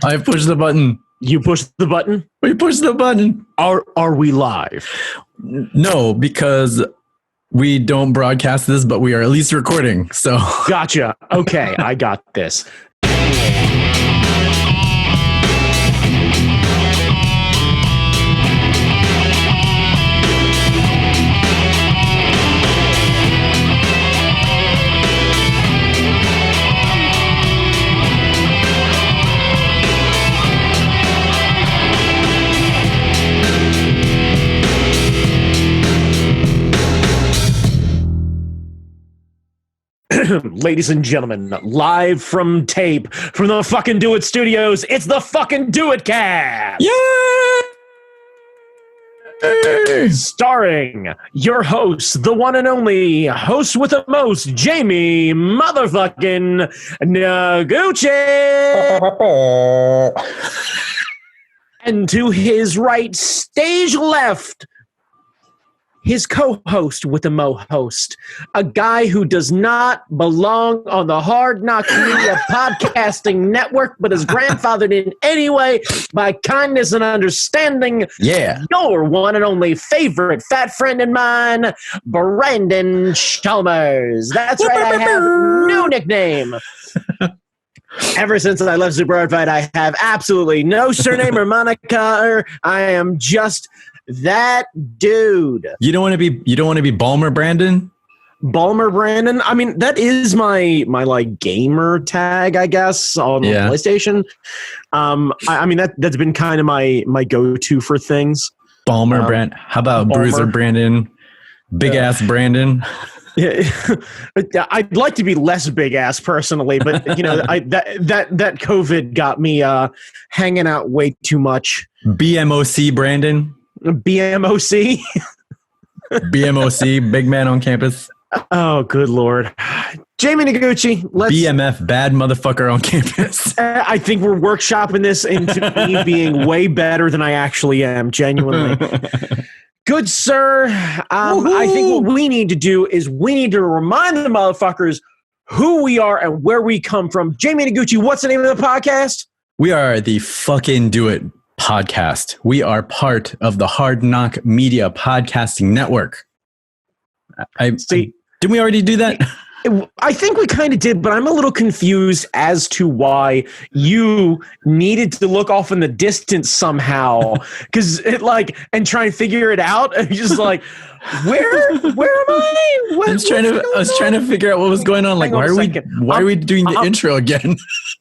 I pushed the button. You pushed the button? We pushed the button. Are we live? No, because we don't broadcast this, but we are at least recording. So Gotcha. Okay, I got this. Ladies and gentlemen, live from tape from the fucking Do It Studios, it's the fucking Do It Cast! Yay! Starring your host, the one and only host with the most, Jamie motherfucking Noguchi! And to his right, stage left, his co-host with the mo-host, a guy who does not belong on the Hard Knock Media Podcasting Network, but is grandfathered in anyway by kindness and understanding. Yeah. Your one and only favorite fat friend of mine, Brandon Chalmers. That's right, I have no nickname. Ever since I left Super Art Fight, I have absolutely no surname or moniker. I am just that dude. You don't want to be Balmer Brandon? Balmer Brandon. I mean, that is my like gamer tag, I guess, on PlayStation. I mean that's been kind of my go-to for things. Balmer Brandon. How about Balmer. Bruiser Brandon? Big ass Brandon. Yeah, I'd like to be less big ass personally, but you know, that COVID got me hanging out way too much. BMOC Brandon. BMOC. BMOC, big man on campus. Oh, good Lord. Jamie Noguchi, let's... BMF, bad motherfucker on campus. I think we're workshopping this into me being way better than I actually am, genuinely. Good sir. I think what we need to do is we need to remind the motherfuckers who we are and where we come from. Jamie Noguchi, what's the name of the podcast? We are the fucking Do It Podcast. We are part of the Hard Knock Media Podcasting Network. Didn't we already do that? I think we kind of did, but I'm a little confused as to why you needed to look off in the distance somehow, because and try and figure it out. And just like, where am I? I was trying to figure out what was going on. Like, why are we doing the intro again?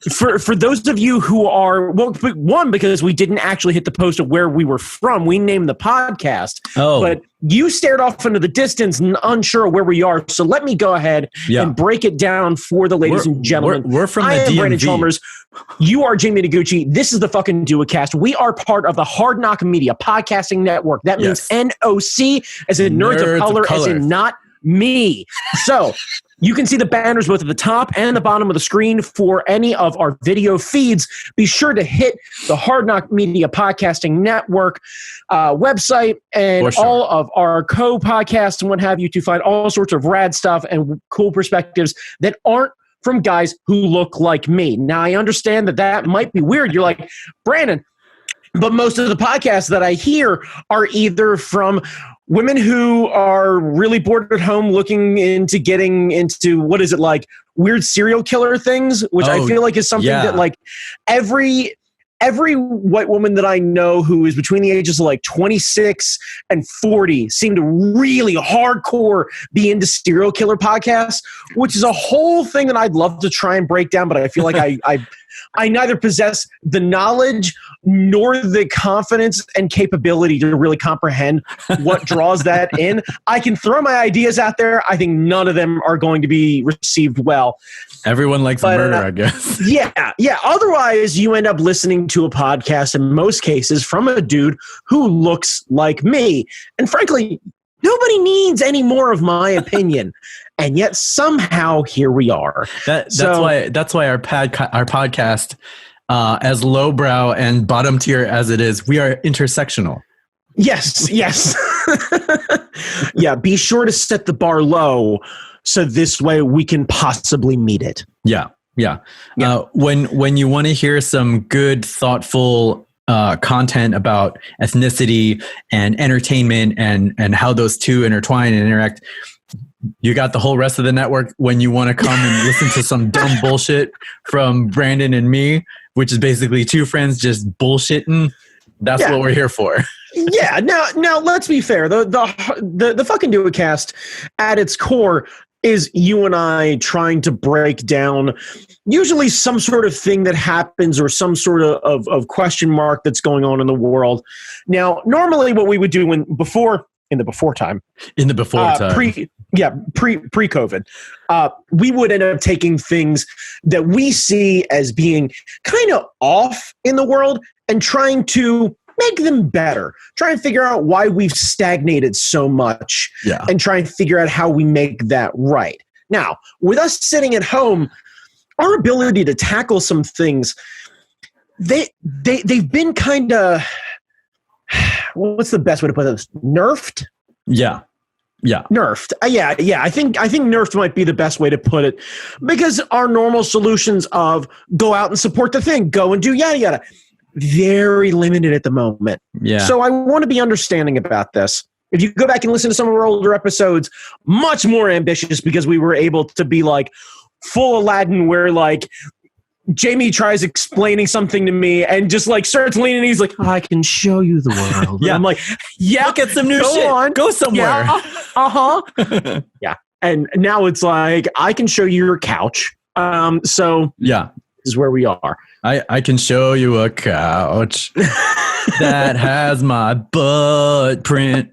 For those of you who are, well, one, because we didn't actually hit the post of where we were from. We named the podcast. Oh. But you stared off into the distance, unsure where we are. So let me go ahead and break it down for the ladies and gentlemen. We're from the DMV. I am Brandon Chalmers. You are Jamie Noguchi. This is the fucking Do It Cast. We are part of the Hard Knock Media Podcasting Network. That means NOC, as in Nerds of Color, as in not me. So you can see the banners both at the top and the bottom of the screen for any of our video feeds. Be sure to hit the Hard Knock Media Podcasting Network website and all of our co-podcasts and what have you to find all sorts of rad stuff and cool perspectives that aren't from guys who look like me. Now, I understand that might be weird. You're like, Brandon, but most of the podcasts that I hear are either from women who are really bored at home looking into getting into, what is it, like weird serial killer things, which I feel like is something that like every white woman that I know who is between the ages of like 26 and 40 seem to really hardcore be into serial killer podcasts, which is a whole thing that I'd love to try and break down, but I feel like I neither possess the knowledge nor the confidence and capability to really comprehend what draws that in. I can throw my ideas out there. I think none of them are going to be received well. Everyone likes murder, I guess. Yeah. Otherwise, you end up listening to a podcast in most cases from a dude who looks like me. And frankly, nobody needs any more of my opinion. And yet somehow here we are. That's why our podcast, as lowbrow and bottom tier as it is, we are intersectional. Yes. Yeah, be sure to set the bar low so this way we can possibly meet it. Yeah. Yeah. When you want to hear some good, thoughtful content about ethnicity and entertainment and how those two intertwine and interact, you got the whole rest of the network. When you want to come and listen to some dumb bullshit from Brandon and me, which is basically two friends just bullshitting, that's what we're here for. Yeah. Now let's be fair. The fucking DuoCast at its core is you and I trying to break down usually some sort of thing that happens or some sort of question mark that's going on in the world. Now, normally what we would do in the before time, pre-COVID, we would end up taking things that we see as being kind of off in the world and trying to make them better. Try and figure out why we've stagnated so much and try and figure out how we make that right. Now, with us sitting at home, our ability to tackle some things, they've been kind of, what's the best way to put this? Nerfed? Yeah. Nerfed. Yeah. I think nerfed might be the best way to put it, because our normal solutions of go out and support the thing, go and do yada yada, very limited at the moment. Yeah. So I want to be understanding about this. If you go back and listen to some of our older episodes, much more ambitious, because we were able to be like full Aladdin, where like Jamie tries explaining something to me and just like starts leaning. He's like, I can show you the world. Yeah. I'm like, yeah, look at some new shit. On. Go somewhere. Yeah. Yeah. And now it's like, I can show you your couch. So yeah, this is where we are. I can show you a couch that has my butt print.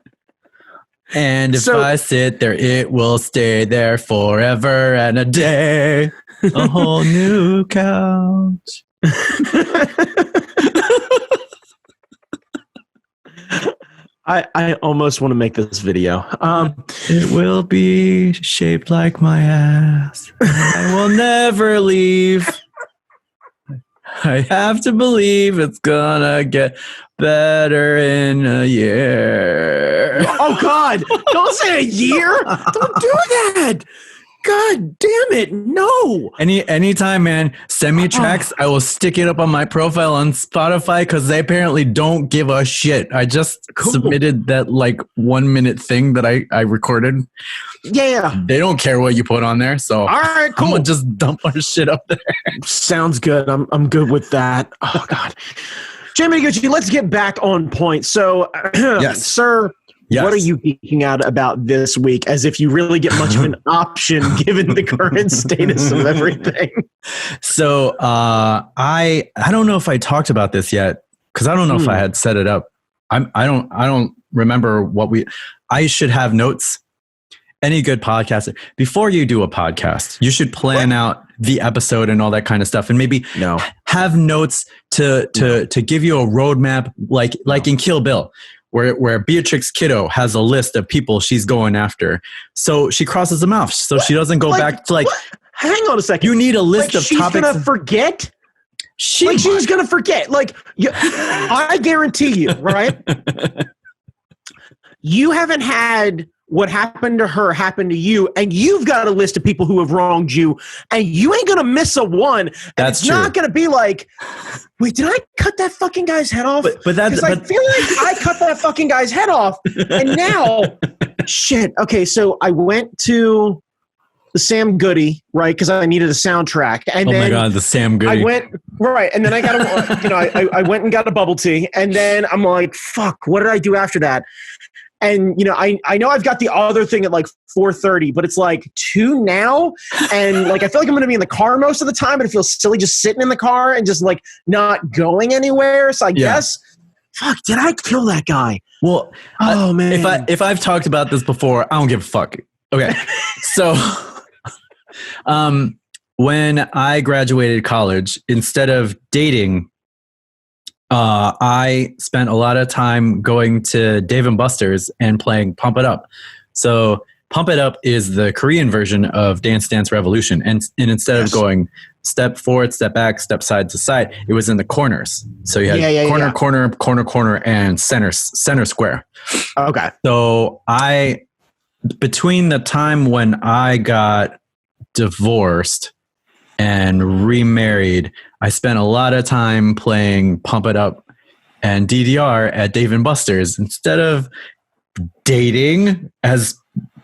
And if I sit there, it will stay there forever and a day. A whole new couch. I almost want to make this video. It will be shaped like my ass. I will never leave. I have to believe it's gonna get better in a year. Oh God! Don't say a year. Don't do that. God damn it! No. Anytime, man. Send me tracks. I will stick it up on my profile on Spotify, because they apparently don't give a shit. I just submitted that like 1 minute thing that I recorded. Yeah. They don't care what you put on there. So all right, cool. I'm gonna just dump our shit up there. Sounds good. I'm good with that. Oh God. Jamie Gucci, let's get back on point. So, yes. Sir. Yes. What are you geeking out about this week, as if you really get much of an option given the current status of everything? So I don't know if I talked about this yet, because I don't know if I had set it up. I don't remember I should have notes. Any good podcaster, before you do a podcast, you should plan out the episode and all that kind of stuff, and maybe have notes to give you a roadmap, like in Kill Bill. Where Beatrix Kiddo has a list of people she's going after. So she crosses them off. So she doesn't go back to like... What? Hang on a second. You need a list of she's topics. She's going to forget? She's going to forget. I guarantee you, right? You haven't had what happened to her happen to you, and you've got a list of people who have wronged you, and you ain't going to miss a one. That's true. It's not going to be like, wait, did I cut that fucking guy's head off? But I feel like I cut that fucking guy's head off, and now, shit. Okay, so I went to the Sam Goody, right? Because I needed a soundtrack, and then my God, the Sam Goody. I went right, and then I got I went and got a bubble tea, and then I'm like, fuck, what did I do after that? And, I know I've got the other thing at like 4:30, but it's like 2 now. And like, I feel like I'm going to be in the car most of the time, but it feels silly just sitting in the car and just like not going anywhere. So I guess, fuck, did I kill that guy? Well, man. If I've talked about this before, I don't give a fuck. Okay. So, when I graduated college, instead of dating, I spent a lot of time going to Dave & Buster's and playing Pump It Up. So Pump It Up is the Korean version of Dance Dance Revolution. And instead of going step forward, step back, step side to side, it was in the corners. So you had corner, and center square. Okay. So between the time when I got divorced and remarried, I spent a lot of time playing Pump It Up and DDR at Dave & Buster's instead of dating, as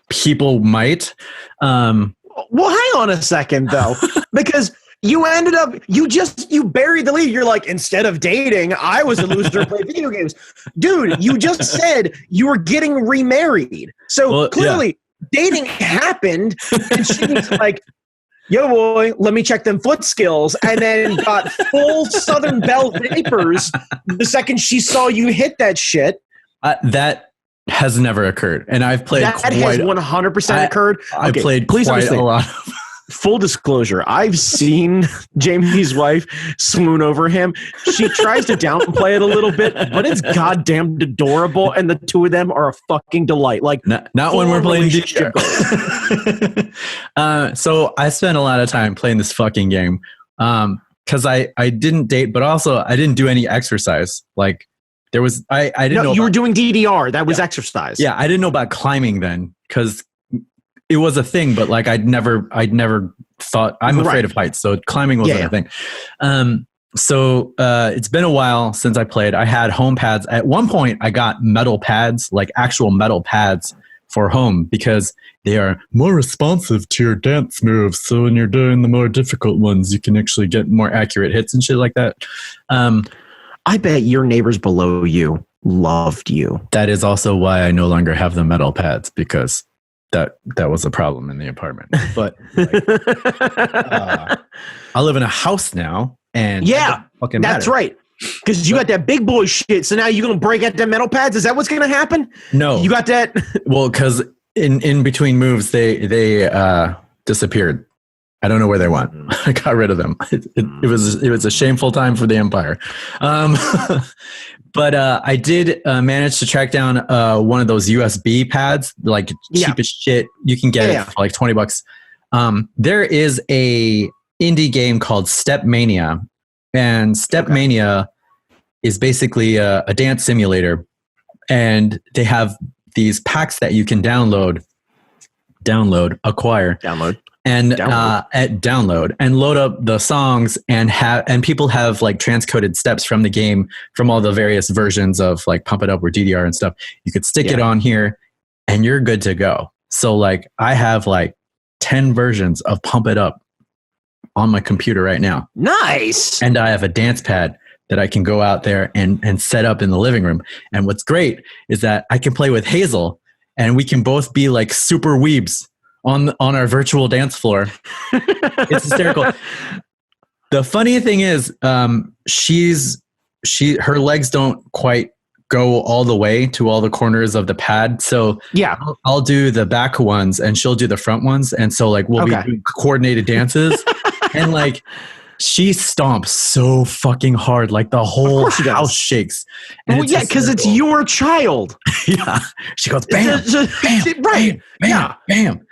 people might. Well, hang on a second, though, because you ended up, you buried the lead. You're like, instead of dating, I was a loser who played video games. Dude, you just said you were getting remarried. So clearly dating happened, and she was like, yo, boy, let me check them foot skills, and then got full Southern Belle vapors the second she saw you hit that shit. That has never occurred, and I've played. That has 100% occurred. I played quite a lot. Full disclosure, I've seen Jamie's wife swoon over him. She tries to downplay it a little bit, but it's goddamn adorable, and the two of them are a fucking delight. Like, not when we're playing DDR. So I spent a lot of time playing this fucking game because I didn't date, but also I didn't do any exercise. Like, there was I didn't know you were doing DDR. That was exercise. Yeah, I didn't know about climbing then because it was a thing, but like I'd never thought. I'm afraid of heights, so climbing wasn't a thing. So it's been a while since I played. I had home pads. At one point, I got metal pads, like actual metal pads for home, because they are more responsive to your dance moves. So when you're doing the more difficult ones, you can actually get more accurate hits and shit like that. I bet your neighbors below you loved you. That is also why I no longer have the metal pads, because that was a problem in the apartment. But like, I live in a house now, and that's right. Because you got that big boy shit. So now you're gonna break out the metal pads. Is that what's gonna happen? No, you got that. Well, because in between moves, they disappeared. I don't know where they went. I got rid of them. It was a shameful time for the Empire. But I did manage to track down one of those USB pads, like cheap as shit. You can get it for like $20. There is a indie game called Step Mania, and Step Mania is basically a dance simulator, and they have these packs that you can acquire. And download and load up the songs, and people have like transcoded steps from the game, from all the various versions of like Pump It Up or DDR and stuff. You could stick it on here and you're good to go. So like I have like 10 versions of Pump It Up on my computer right now. Nice. And I have a dance pad that I can go out there and set up in the living room. And what's great is that I can play with Hazel, and we can both be like super weebs on our virtual dance floor. It's hysterical. The funny thing is, her legs don't quite go all the way to all the corners of the pad. So I'll do the back ones and she'll do the front ones. And so like we'll be doing coordinated dances. And like she stomps so fucking hard, like the whole house shakes. And well, because it's your child. She goes bam, bam, right, bam, bam.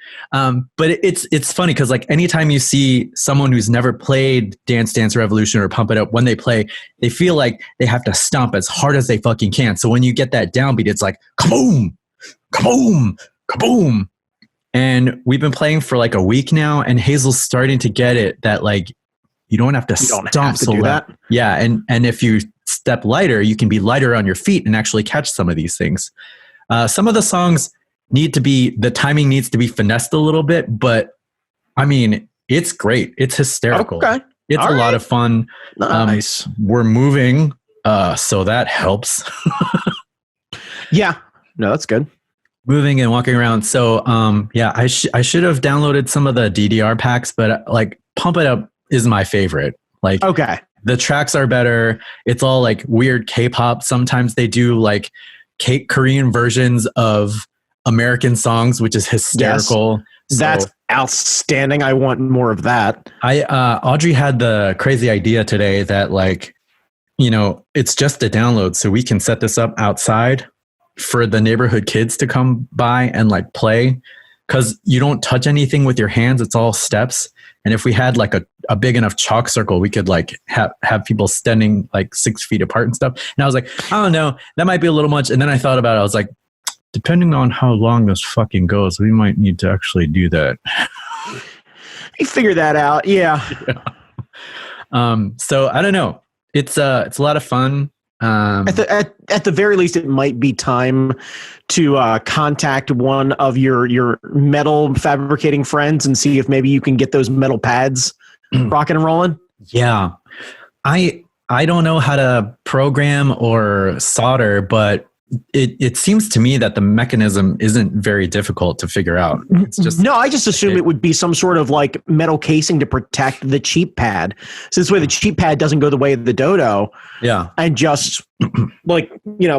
But it's funny because like anytime you see someone who's never played Dance Dance Revolution or Pump It Up, when they play, they feel like they have to stomp as hard as they fucking can. So when you get that downbeat, it's like kaboom, kaboom, kaboom. And we've been playing for like a week now, and Hazel's starting to get it that like you don't have to stomp so loud. Yeah, and if you step lighter, you can be lighter on your feet and actually catch some of these things. Some of the songs the timing needs to be finessed a little bit, but I mean, it's great. It's hysterical. Okay. It's a lot of fun. Nice. We're moving, so that helps. Yeah. No, that's good. Moving and walking around. So, I should have downloaded some of the DDR packs, but like Pump It Up is my favorite. Like, the tracks are better. It's all like weird K-pop. Sometimes they do like Korean versions of American songs, which is hysterical. Yes, that's outstanding. I want more of that. Audrey had the crazy idea today that like, it's just a download, so we can set this up outside for the neighborhood kids to come by and like play, because you don't touch anything with your hands. It's all steps. And if we had like a big enough chalk circle, we could like have people standing like 6 feet apart and stuff. And I was like, I don't know, that might be a little much. And then I thought about it. I was like, depending on how long this fucking goes, we might need to actually do that. He figured that out. Yeah. So I don't know. It's a lot of fun. At the very least, it might be time to contact one of your metal fabricating friends and see if maybe you can get those metal pads rocking and rolling. Yeah. I don't know how to program or solder, but it seems to me that the mechanism isn't very difficult to figure out. It's just I just assume it would be some sort of like metal casing to protect the cheap pad. So this way the cheap pad doesn't go the way of the dodo. Yeah. And just like,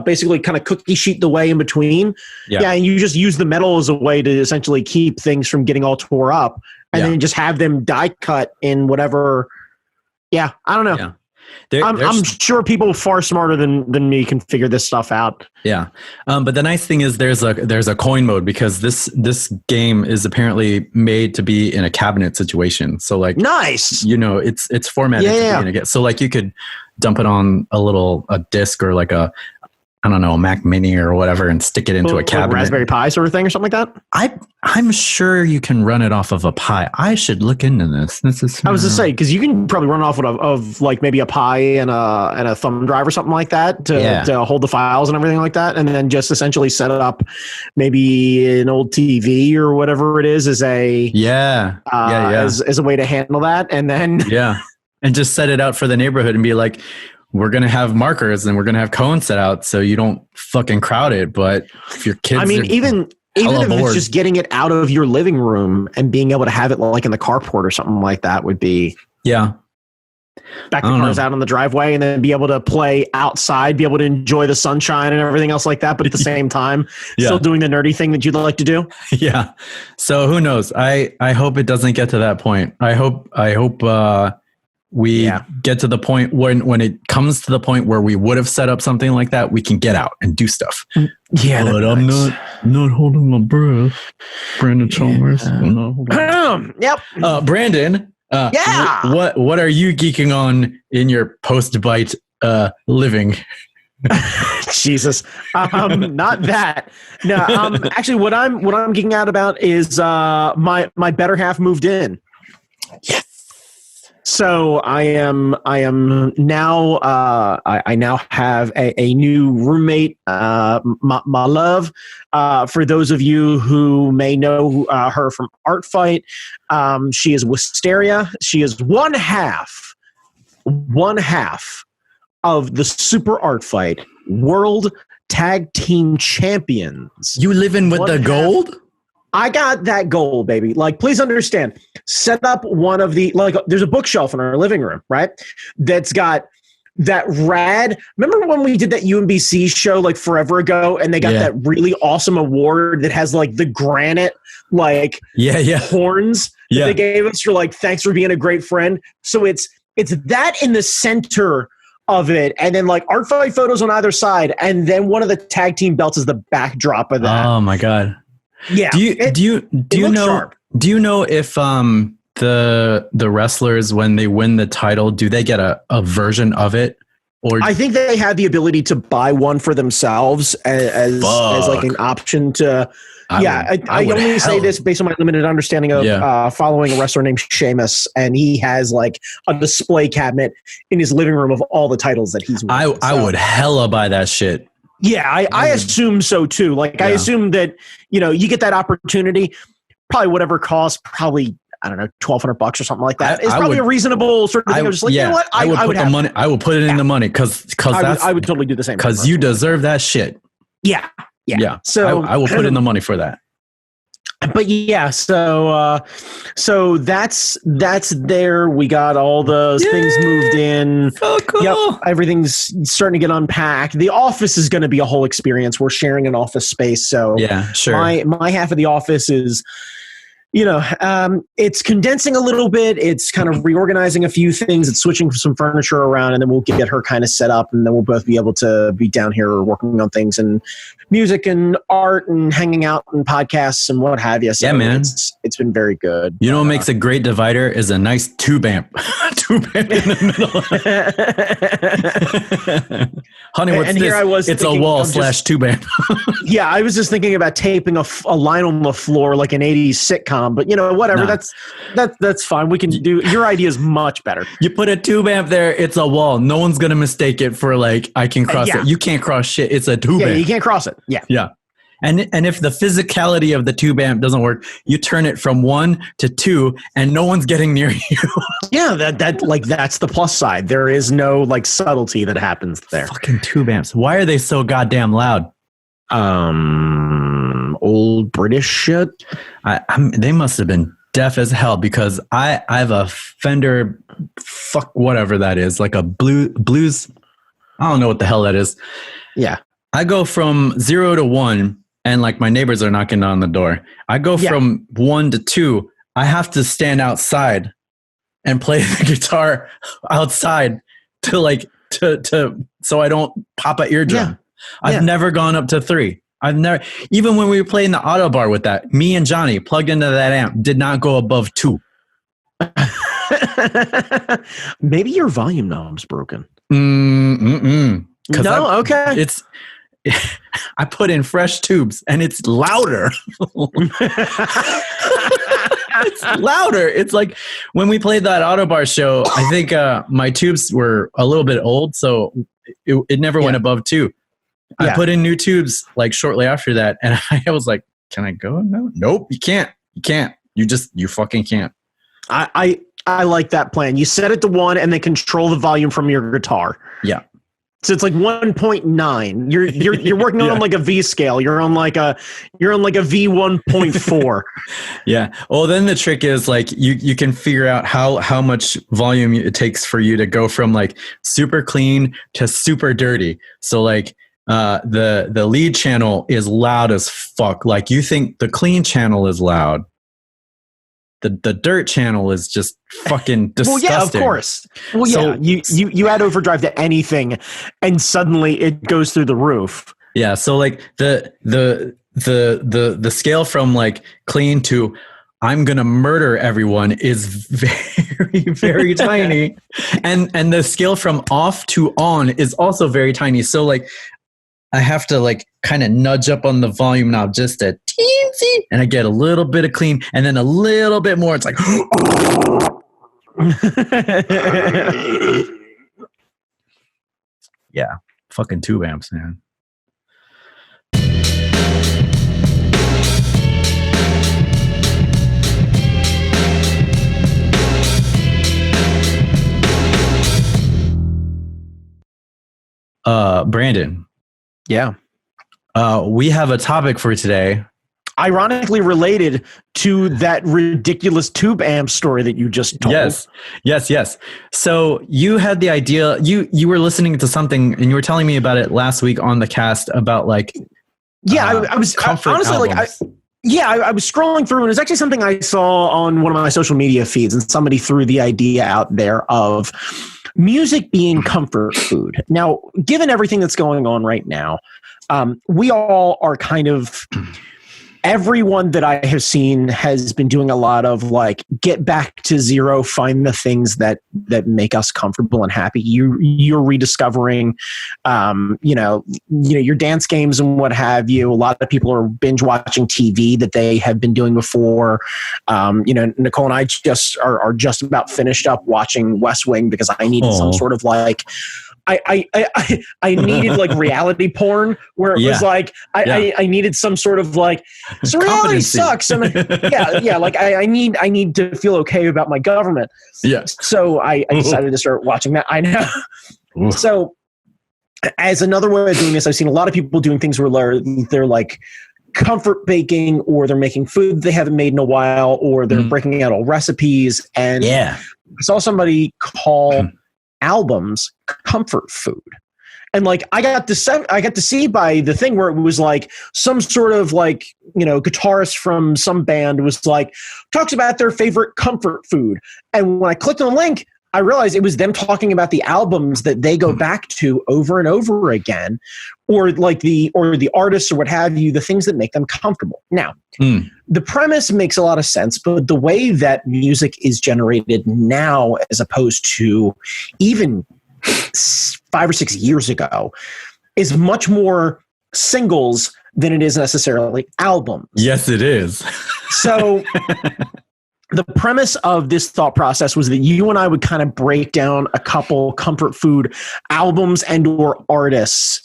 basically kind of cookie sheet the way in between. Yeah. And you just use the metal as a way to essentially keep things from getting all tore up and then just have them die cut in whatever. Yeah. I don't know. Yeah. I'm sure people far smarter than me can figure this stuff out. Yeah. But the nice thing is there's a coin mode because this game is apparently made to be in a cabinet situation. So like, nice, it's formatted to be in a, so like you could dump it on a disc or like a Mac Mini or whatever and stick it into a cabinet. Raspberry Pi sort of thing or something like that? I'm sure you can run it off of a Pi. I should look into this. I was to say, because you can probably run off of like maybe a Pi and a thumb drive or something like that to hold the files and everything like that. And then just essentially set it up maybe an old TV or whatever it is as a as a way to handle that. And then and just set it out for the neighborhood and be like, we're going to have markers and we're going to have cones set out so you don't fucking crowd it. But if your kids, even if it's just getting it out of your living room and being able to have it like in the carport or something like that would be, back the cars out on the driveway and then be able to play outside, be able to enjoy the sunshine and everything else like that. But at the same time, still doing the nerdy thing that you'd like to do. Yeah. So who knows? I hope it doesn't get to that point. I hope, we get to the point when it comes to the point where we would have set up something like that, we can get out and do stuff. Yeah, but I'm not holding my breath. Brandon Chalmers. Yep. Brandon. What are you geeking on in your post-bite living? Jesus. Not that. No. Actually, what I'm geeking out about is my better half moved in. Yes. So I am now I now have a new roommate, my love. For those of you who may know her from Art Fight, she is Wisteria. She is one half of the Super Art Fight World Tag Team Champions. You living with the gold? I got that goal, baby. Like, please understand, set up one of the, like, there's a bookshelf in our living room, right? That's got that rad. Remember when we did that UMBC show like forever ago and they got that really awesome award that has like the granite, like horns that they gave us for like, thanks for being a great friend. So it's that in the center of it. And then like Art Fight photos on either side. And then one of the tag team belts is the backdrop of that. Oh my God. Yeah. Do you know if the wrestlers, when they win the title, do they get a version of it? Or I think they have the ability to buy one for themselves as like an option to. I only say this based on my limited understanding of following a wrestler named Sheamus, and he has like a display cabinet in his living room of all the titles that he's won. I would hella buy that shit. Yeah, I assume so too. Like I assume that, you get that opportunity, probably whatever costs, probably, I don't know, $1,200 or something like that. It's probably a reasonable sort of thing. I'm just like, you know what? I would put the money. I would put it in the money because I would totally do the same. Because you deserve that shit. Yeah. So I will put in the money for that. But so that's there. We got all those things moved in. So cool. Yep, everything's starting to get unpacked. The office is going to be a whole experience. We're sharing an office space, so sure. My half of the office is, it's condensing a little bit. It's kind of reorganizing a few things. It's switching some furniture around, and then we'll get her kind of set up, and then we'll both be able to be down here working on things and music and art and hanging out and podcasts and what have you. So yeah, man. It's been very good. You know what makes a great divider is a nice tube amp. Tube amp in the middle. Honey, what's this? It's a wall / tube amp. Yeah, I was just thinking about taping a line on the floor like an 80s sitcom tom, but whatever. Nah. That's fine. We can do, your idea is much better. You put a tube amp there, it's a wall. No one's going to mistake it for like, I can cross it. You can't cross shit. It's a tube amp. You can't cross it. Yeah. Yeah. And if the physicality of the tube amp doesn't work, you turn it from 1 to 2 and no one's getting near you. Yeah, that's the plus side. There is no like subtlety that happens there. Fucking tube amps. Why are they so goddamn loud? Old British shit. They must have been deaf as hell, because I have a Fender, fuck whatever that is, like a blues. I don't know what the hell that is. Yeah. I go from 0 to 1. And like my neighbors are knocking on the door. I go from 1 to 2. I have to stand outside and play the guitar outside to so I don't pop an eardrum. Yeah. I've never gone up to 3. I've never, even when we were playing the auto bar with that, me and Johnny plugged into that amp, did not go above 2. Maybe your volume knob's broken. No, okay. It's. I put in fresh tubes and it's louder. It's louder. It's like when we played that auto bar show, I think my tubes were a little bit old, so it never went above 2. I put in new tubes like shortly after that, and I was like, can I go? No, nope, you can't. You fucking can't. I like that plan. You set it to 1 and then control the volume from your guitar. Yeah. So it's like 1.9. You're working on like a V scale. You're on like a V 1.4. Yeah. Well, then the trick is like you can figure out how much volume it takes for you to go from like super clean to super dirty. So like the lead channel is loud as fuck. Like you think the clean channel is loud. The dirt channel is just fucking disgusting. Well, yeah, of course. Well, so, you add overdrive to anything, and suddenly it goes through the roof. Yeah. So like the scale from like clean to I'm gonna murder everyone is very very tiny, and the scale from off to on is also very tiny. So like I have to like kind of nudge up on the volume knob just a teensy, and I get a little bit of clean, and then a little bit more. It's like, yeah, fucking tube amps, man. Brandon. Yeah. We have a topic for today. Ironically related to that ridiculous tube amp story that you just told. Yes. So you had the idea, you were listening to something and you were telling me about it last week on the cast about like, I was honestly albums. I was scrolling through and it's actually something I saw on one of my social media feeds, and somebody threw the idea out there of music being comfort food. Now, given everything that's going on right now, we all are kind of, everyone that I have seen has been doing a lot of like, get back to zero, find the things that make us comfortable and happy. You're rediscovering, your dance games and what have you. A lot of people are binge watching TV that they have been doing before. Nicole and I are just about finished up watching West Wing because I needed some sort of like, I needed like reality porn where it was like I needed some sort of like, so reality sucks. And like I need to feel okay about my government. Yeah. So I decided to start watching that. I know. So as another way of doing this, I've seen a lot of people doing things where they're like comfort baking, or they're making food they haven't made in a while, or they're breaking out old recipes. And I saw somebody call albums comfort food, and like I got to see by the thing where it was like some sort of like guitarist from some band was like talks about their favorite comfort food, and when I clicked on the link I realized it was them talking about the albums that they go back to over and over again, or like the artists or what have you, the things that make them comfortable. Now, the premise makes a lot of sense, but the way that music is generated now, as opposed to even 5 or 6 years ago, is much more singles than it is necessarily albums. Yes, it is. So the premise of this thought process was that you and I would kind of break down a couple comfort food albums and or artists,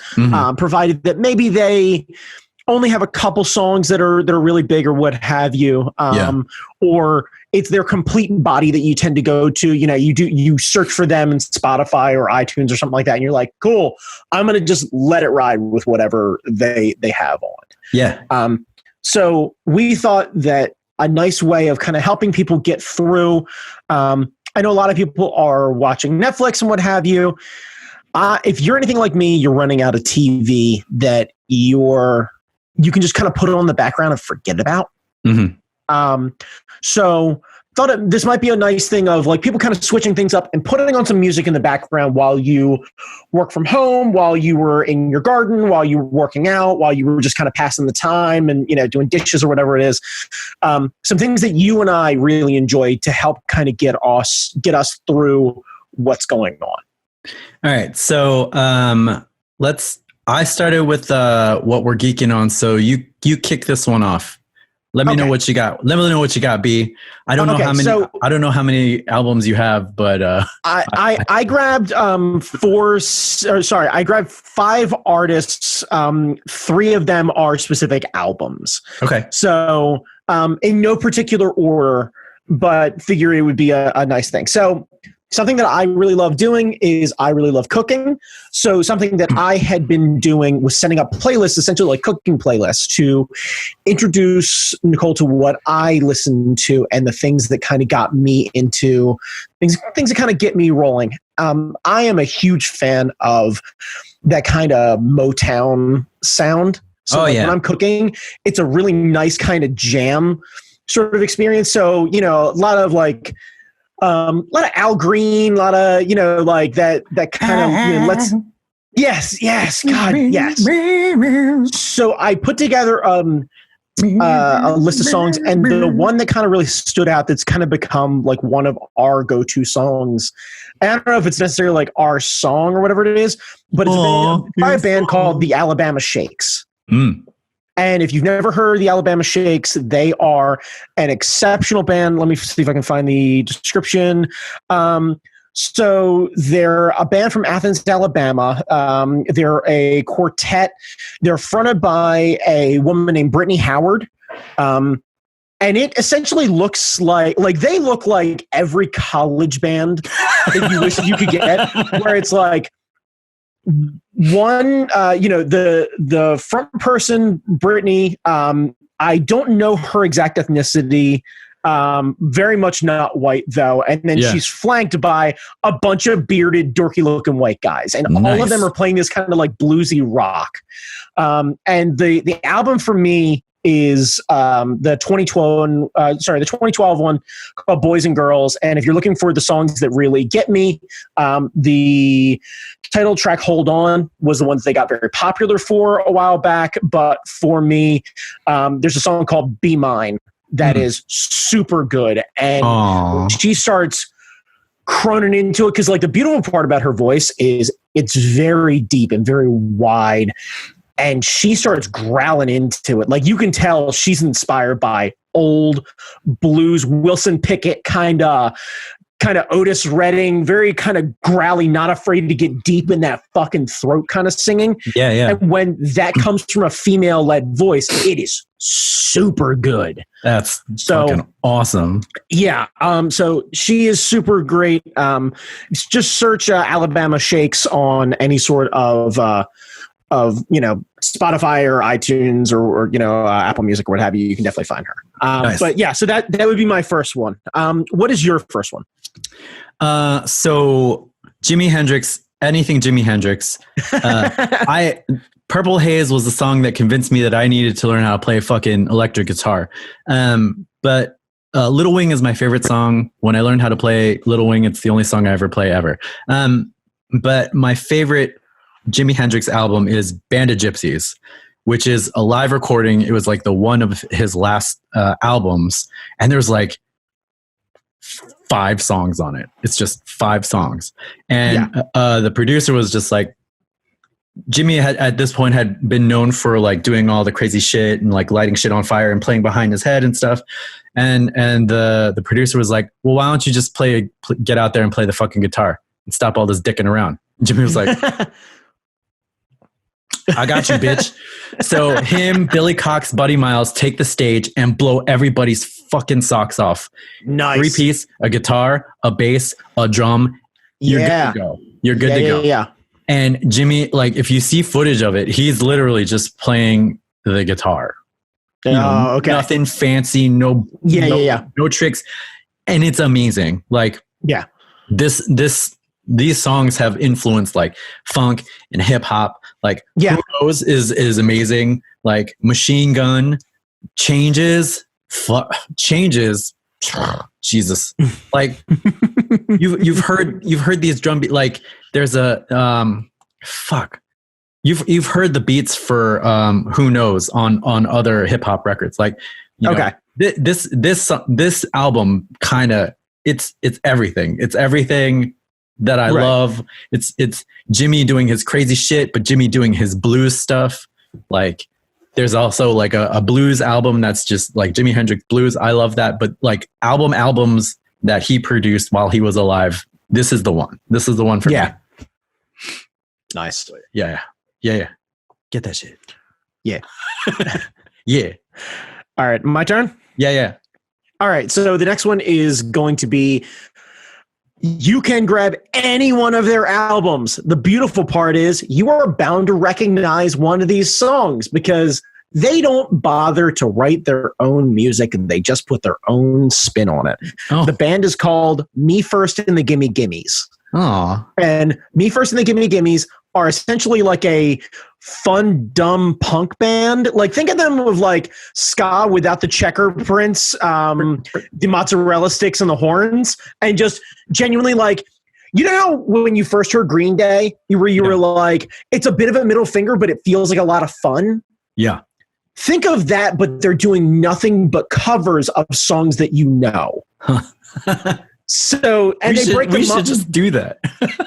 provided that maybe they only have a couple songs that are really big or what have you, or it's their complete body that you tend to go to. You know, you search for them in Spotify or iTunes or something like that, and you're like, cool, I'm going to just let it ride with whatever they have on. Yeah. So we thought that a nice way of kind of helping people get through. I know a lot of people are watching Netflix and what have you. If you're anything like me, you're running out of TV that you can just kind of put it on the background and forget about. So thought this might be a nice thing of like people kind of switching things up and putting on some music in the background while you work from home, while you were in your garden, while you were working out, while you were just kind of passing the time and, you know, doing dishes or whatever it is. Some things that you and I really enjoy to help kind of get us through what's going on. All right. So I started with what we're geeking on. So you kick this one off. Let me know what you got. Let me know what you got, B. I don't know how many. So, I don't know how many albums you have, but I grabbed I grabbed 5 artists. 3 of them are specific albums. Okay. So in no particular order, but figure it would be a nice thing. So something that I really love doing is I really love cooking. So something that I had been doing was setting up playlists, essentially like cooking playlists, to introduce Nicole to what I listen to and the things that kind of got me into things that kind of get me rolling. I am a huge fan of that kind of Motown sound. So when I'm cooking, it's a really nice kind of jam sort of experience. So, you know, a lot of Al Green, a lot of, you know, like that kind of, you know, yes, God, yes. So I put together a list of songs, and the one that kind of really stood out that's kind of become like one of our go-to songs. I don't know if it's necessarily like our song or whatever it is, but it's by a band called the Alabama Shakes. And if you've never heard the Alabama Shakes, they are an exceptional band. Let me see if I can find the description. So they're a band from Athens, Alabama. They're a quartet. They're fronted by a woman named Brittany Howard. And it essentially looks like they look like every college band that you wish you could get, where it's like, one, you know, the front person, Brittany, I don't know her exact ethnicity, very much not white though. And then she's flanked by a bunch of bearded, dorky looking white guys. And all of them are playing this kind of like bluesy rock. And the album for me is the 2012 one called Boys and Girls. And if you're looking for the songs that really get me, the title track Hold On was the one that they got very popular for a while back. But for me, there's a song called Be Mine that is super good. And she starts croning into it, because like the beautiful part about her voice is it's very deep and very wide. And she starts growling into it. Like you can tell she's inspired by old blues, Wilson Pickett kind of Otis Redding, very kind of growly, not afraid to get deep in that fucking throat kind of singing. Yeah. And when that comes from a female-led voice, it is super good. That's fucking awesome. Yeah. So she is super great. Just search Alabama Shakes on any sort of you know, Spotify or iTunes or you know, Apple Music or what have you. You can definitely find her. Nice. But yeah, so that would be my first one. What is your first one? So Jimi Hendrix, anything Jimi Hendrix. Purple Haze was the song that convinced me that I needed to learn how to play fucking electric guitar. But Little Wing is my favorite song. When I learned how to play Little Wing, it's the only song I ever play ever. But my favorite Jimi Hendrix album is Band of Gypsies, which is a live recording. It was like the one of his last albums. And there's like 5 songs on it. It's just 5 songs. And the producer was just like, Jimmy had at this point had been known for like doing all the crazy shit and like lighting shit on fire and playing behind his head and stuff. And the producer was like, well, why don't you just get out there and play the fucking guitar and stop all this dicking around? And Jimmy was like, I got you, bitch. So him, Billy Cox, Buddy Miles take the stage and blow everybody's fucking socks off. Nice. 3-piece, a guitar, a bass, a drum. You're good to go. You're good to go. Yeah. And Jimmy, like, if you see footage of it, he's literally just playing the guitar. Okay. Nothing fancy, no tricks. And it's amazing. Like, yeah, these songs have influenced like funk and hip hop. Like, Who Knows is amazing. Like, Machine Gun, Changes. Jesus. Like, you've heard these drum beats. Like, there's a You've heard the beats for Who Knows on other hip hop records. Like, this album kind of it's everything. It's everything that I love. It's Jimmy doing his crazy shit, but Jimmy doing his blues stuff. Like, there's also like a blues album that's just like Jimi Hendrix blues. I love that. But like albums that he produced while he was alive, this is the one. This is the one for me. Nice. Yeah. Get that shit. Yeah. Yeah. All right. My turn? Yeah. All right. So the next one is going to be, you can grab any one of their albums. The beautiful part is you are bound to recognize one of these songs because they don't bother to write their own music and they just put their own spin on it. Oh. The band is called Me First and the Gimme Gimmes. Oh. And Me First and the Gimme Gimmes are essentially like a fun, dumb punk band. Like, think of them with like ska without the checker prints, the mozzarella sticks and the horns, and just genuinely like, you know, when you first heard Green Day, you were like, it's a bit of a middle finger, but it feels like a lot of fun. Yeah. Think of that, but they're doing nothing but covers of songs that you know. So, and they break them up. We should just do that.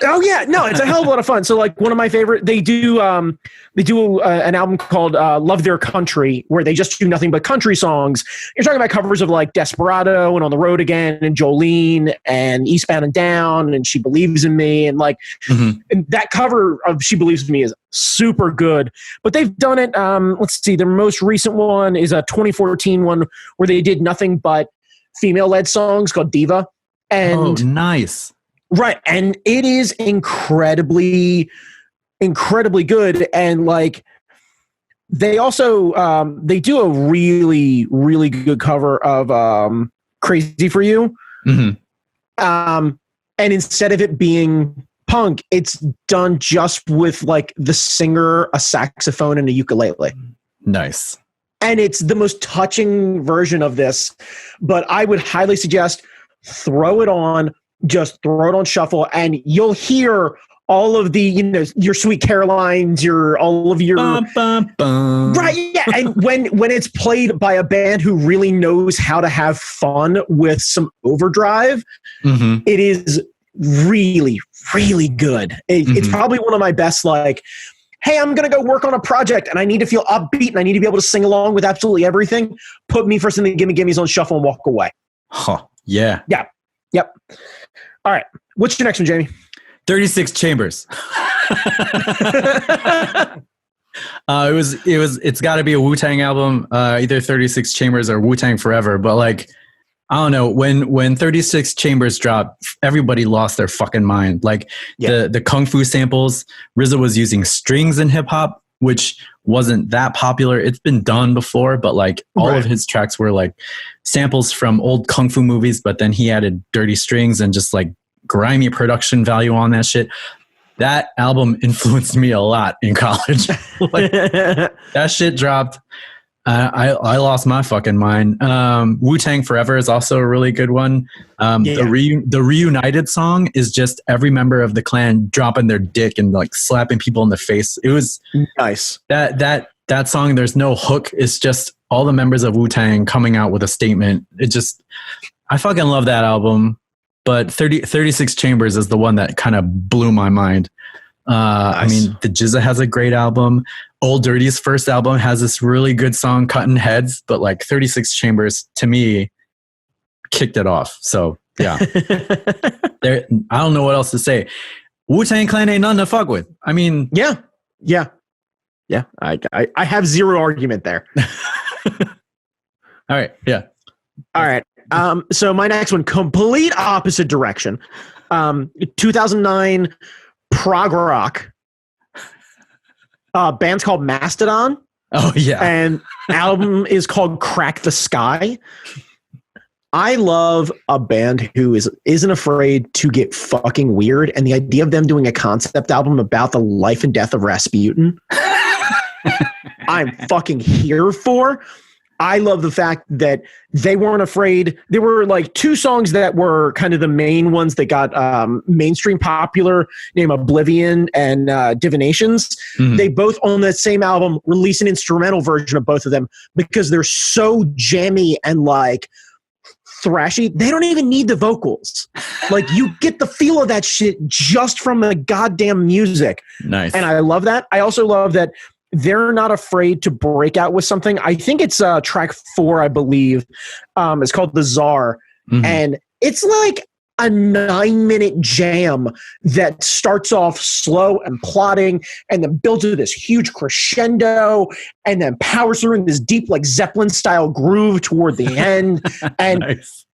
Oh yeah, no, it's a hell of a lot of fun. So, like, one of my favorite, they do an album called "Love Their Country," where they just do nothing but country songs. You're talking about covers of like "Desperado" and "On the Road Again" and "Jolene" and "Eastbound and Down" and "She Believes in Me" and like, and that cover of "She Believes in Me" is super good. But they've done it. Let's see, their most recent one is a 2014 one where they did nothing but female-led songs called "Diva." And nice. Right. And it is incredibly, incredibly good. And like, they also, they do a really, really good cover of Crazy for You. Mm-hmm. And instead of it being punk, it's done just with like the singer, a saxophone, and a ukulele. Nice. And it's the most touching version of this, but I would highly suggest throw it on shuffle, and you'll hear all of the, you know, your Sweet Carolines, all of your right, yeah. And when it's played by a band who really knows how to have fun with some overdrive, it is really, really good. It's probably one of my best. Like, hey, I'm gonna go work on a project, and I need to feel upbeat, and I need to be able to sing along with absolutely everything. Put Me First and the Gimme Gimmes on shuffle and walk away. Huh. Yeah. Yeah. Yep. All right. What's your next one, Jamie? 36 Chambers. It's got to be a Wu-Tang album, either 36 Chambers or Wu-Tang Forever. But like, I don't know, when 36 Chambers dropped, everybody lost their fucking mind. Like the Kung Fu samples, RZA was using strings in hip hop, which wasn't that popular. It's been done before, but like all of his tracks were like samples from old Kung Fu movies, but then he added dirty strings and just like grimy production value on that shit. That album influenced me a lot in college. Like, that shit dropped. I lost my fucking mind. Wu-Tang Forever is also a really good one. The Reunited song is just every member of the clan dropping their dick and like slapping people in the face. It was nice. That song, there's no hook. It's just all the members of Wu-Tang coming out with a statement. I fucking love that album. But 36 Chambers is the one that kind of blew my mind. Nice. I mean, the GZA has a great album. Old Dirty's first album has this really good song, Cutting Heads, but like 36 Chambers to me kicked it off. So yeah, I don't know what else to say. Wu-Tang Clan ain't nothing to fuck with. I mean, yeah. I have zero argument there. All right. Yeah. All right. So my next one, complete opposite direction. 2009 prog rock. Band's called Mastodon. Oh yeah. And album is called Crack the Sky. I love a band who isn't afraid to get fucking weird, and the idea of them doing a concept album about the life and death of Rasputin, I'm fucking here for. I love the fact that they weren't afraid. There were like two songs that were kind of the main ones that got mainstream popular, named Oblivion and Divinations. Mm-hmm. They both on that same album release an instrumental version of both of them because they're so jammy and like thrashy. They don't even need the vocals. Like you get the feel of that shit just from the goddamn music. Nice. And I love that. I also love that they're not afraid to break out with something. I think it's track 4, I believe. It's called The Czar. Mm-hmm. And it's like a 9-minute jam that starts off slow and plotting and then builds to this huge crescendo and then powers through in this deep like Zeppelin style groove toward the end. And nice.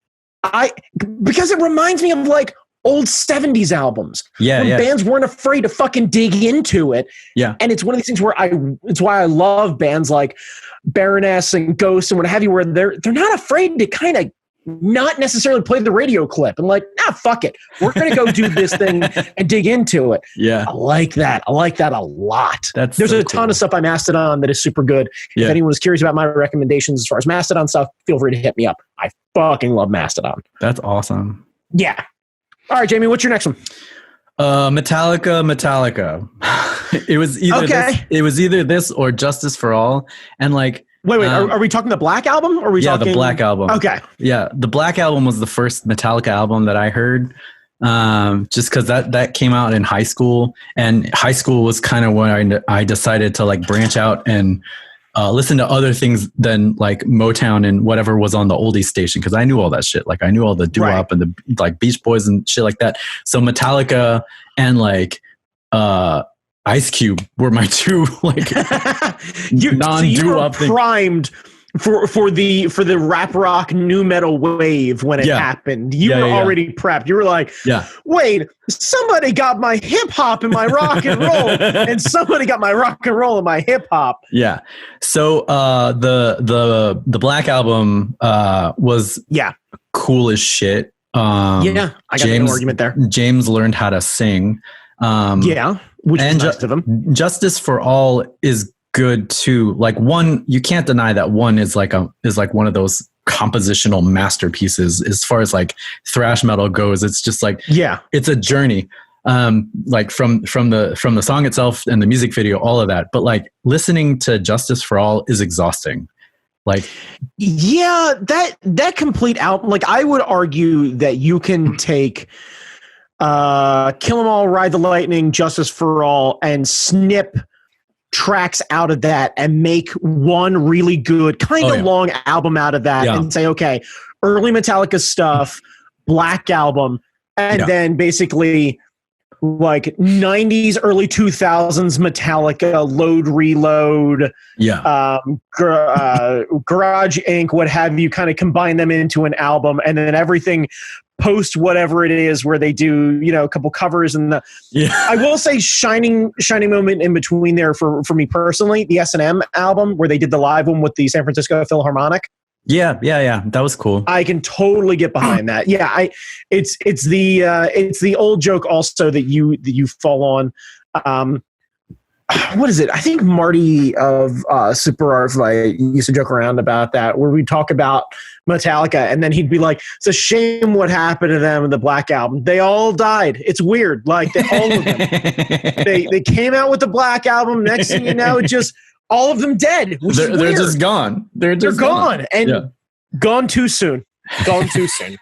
Because it reminds me of like old 70s albums. Yeah. Bands weren't afraid to fucking dig into it. Yeah. And it's one of these things where it's why I love bands like Baroness and Ghost and what have you, where they're not afraid to kind of not necessarily play the radio clip and like, fuck it. We're going to go do this thing and dig into it. Yeah. I like that. I like that a lot. There's so a ton of stuff on Mastodon that is super good. Yeah. If anyone is curious about my recommendations as far as Mastodon stuff, feel free to hit me up. I fucking love Mastodon. That's awesome. Yeah. All right, Jamie, what's your next one? Metallica. It was either this or Justice for All. And like, wait, are we talking the Black Album? Or are we talking the Black Album? Okay. Yeah, the Black Album was the first Metallica album that I heard. Just because that came out in high school, and high school was kind of when I decided to like branch out and listen to other things than like Motown and whatever was on the oldies station, because I knew all that shit. Like I knew all the doo-wop and the like Beach Boys and shit like that. So Metallica and like Ice Cube were my two like non-doo-wop things. Primed for the rap rock new metal wave when it happened. You were already prepped. You were like, wait, somebody got my hip hop and my rock and roll, and somebody got my rock and roll and my hip hop. Yeah. So the Black Album was cool as shit. I got no argument there. James learned how to sing. Which is nice of him. Justice for All is good too. Like one, you can't deny that one is like one of those compositional masterpieces as far as like thrash metal goes. It's just like it's a journey. Like from the song itself and the music video, all of that. But like listening to Justice for All is exhausting. Like that complete album. Like I would argue that you can take Kill 'Em All, Ride the Lightning, Justice for All, and snip tracks out of that and make one really good kind of long album out of that and say, okay, early Metallica stuff, Black Album, and then basically like 90s, early 2000s Metallica, Load, Reload, Garage Inc., what have you, kind of combine them into an album, and then everything post whatever it is where they do, a couple covers. And I will say shining moment in between there for me personally, the S&M album where they did the live one with the San Francisco Philharmonic. Yeah. That was cool. I can totally get behind that. Yeah. It's the old joke also that you fall on. What is it? I think Marty of Super Art used to joke around about that, where we talk about Metallica, and then he'd be like, "It's a shame what happened to them in the Black Album. They all died. It's weird. Like all of them. they came out with the Black Album. Next thing you know, just all of them dead. They're just gone. They're gone, and gone too soon. Gone too soon."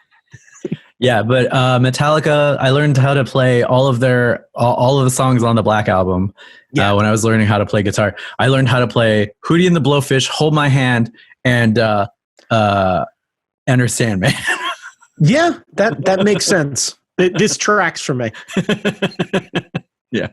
Yeah, but Metallica, I learned how to play all of the songs on the Black Album. When I was learning how to play guitar, I learned how to play Hootie and the Blowfish, Hold My Hand, and Enter Sandman. Yeah, that makes sense. This tracks for me. Yeah.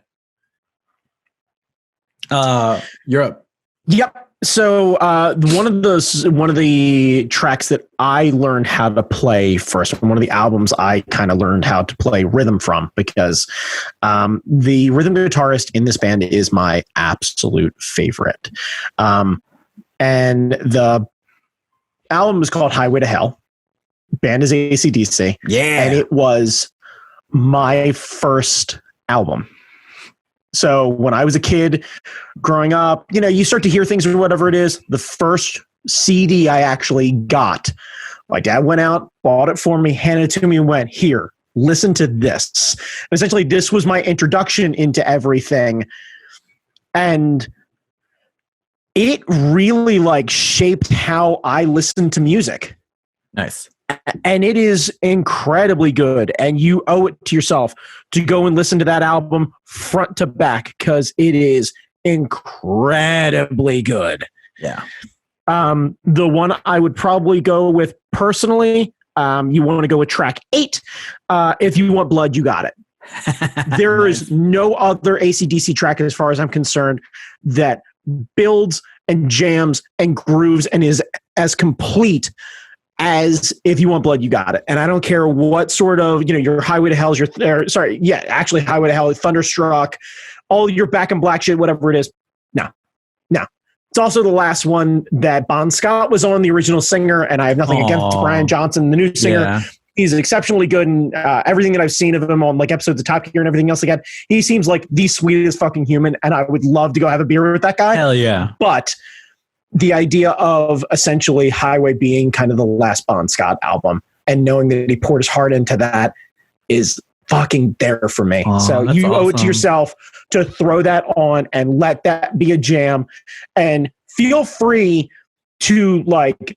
You're up. Yep. So one of the tracks that I learned how to play first, one of the albums I kind of learned how to play rhythm from, because the rhythm guitarist in this band is my absolute favorite. And the album is called Highway to Hell. Band is AC/DC. Yeah. And it was my first album. So when I was a kid growing up, you start to hear things or whatever it is. The first CD I actually got, my dad went out, bought it for me, handed it to me, and went, "Here, listen to this." And essentially, this was my introduction into everything. And it really shaped how I listened to music. Nice. And it is incredibly good. And you owe it to yourself to go and listen to that album front to back, because it is incredibly good. Yeah. The one I would probably go with personally, you want to go with track 8. If You Want Blood, You Got It. There Nice. is no other AC/DC track, as far as I'm concerned, that builds and jams and grooves and is as complete as If You Want Blood, You Got It. And I don't care what sort of, your Highway to Hell's, Highway to Hell, Thunderstruck, all your Back in Black shit, whatever it is. No. It's also the last one that Bon Scott was on, the original singer, and I have nothing against Brian Johnson, the new singer. Yeah. He's exceptionally good, and everything that I've seen of him on episodes of Top Gear and everything else again, he seems like the sweetest fucking human, and I would love to go have a beer with that guy. Hell yeah. But the idea of essentially Highway being kind of the last Bon Scott album, and knowing that he poured his heart into that, is fucking there for me. So you owe it to yourself to throw that on and let that be a jam, and feel free to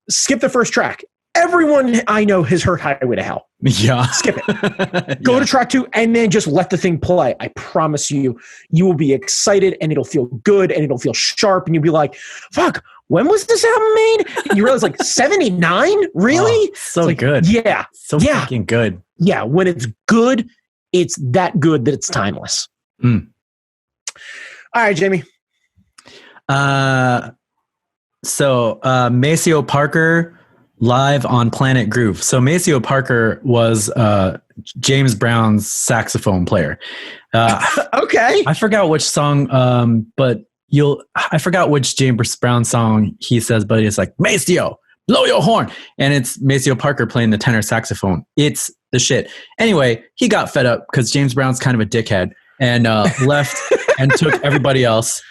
skip the first track. Everyone I know has heard Highway to Hell. Yeah. Skip it. Go to track 2 and then just let the thing play. I promise you, you will be excited and it'll feel good and it'll feel sharp, and you'll be like, fuck, when was this album made? And you realize 79? Really? So good. Yeah. So fucking good. Yeah. When it's good, it's that good that it's timeless. Mm. All right, Jamie. So Maceo Parker live on Planet Groove. So Maceo Parker was James Brown's saxophone player. Okay. I forgot which song, but I forgot which James Brown song he says, but it's like, Maceo, blow your horn. And it's Maceo Parker playing the tenor saxophone. It's the shit. Anyway, he got fed up because James Brown's kind of a dickhead and left and took everybody else.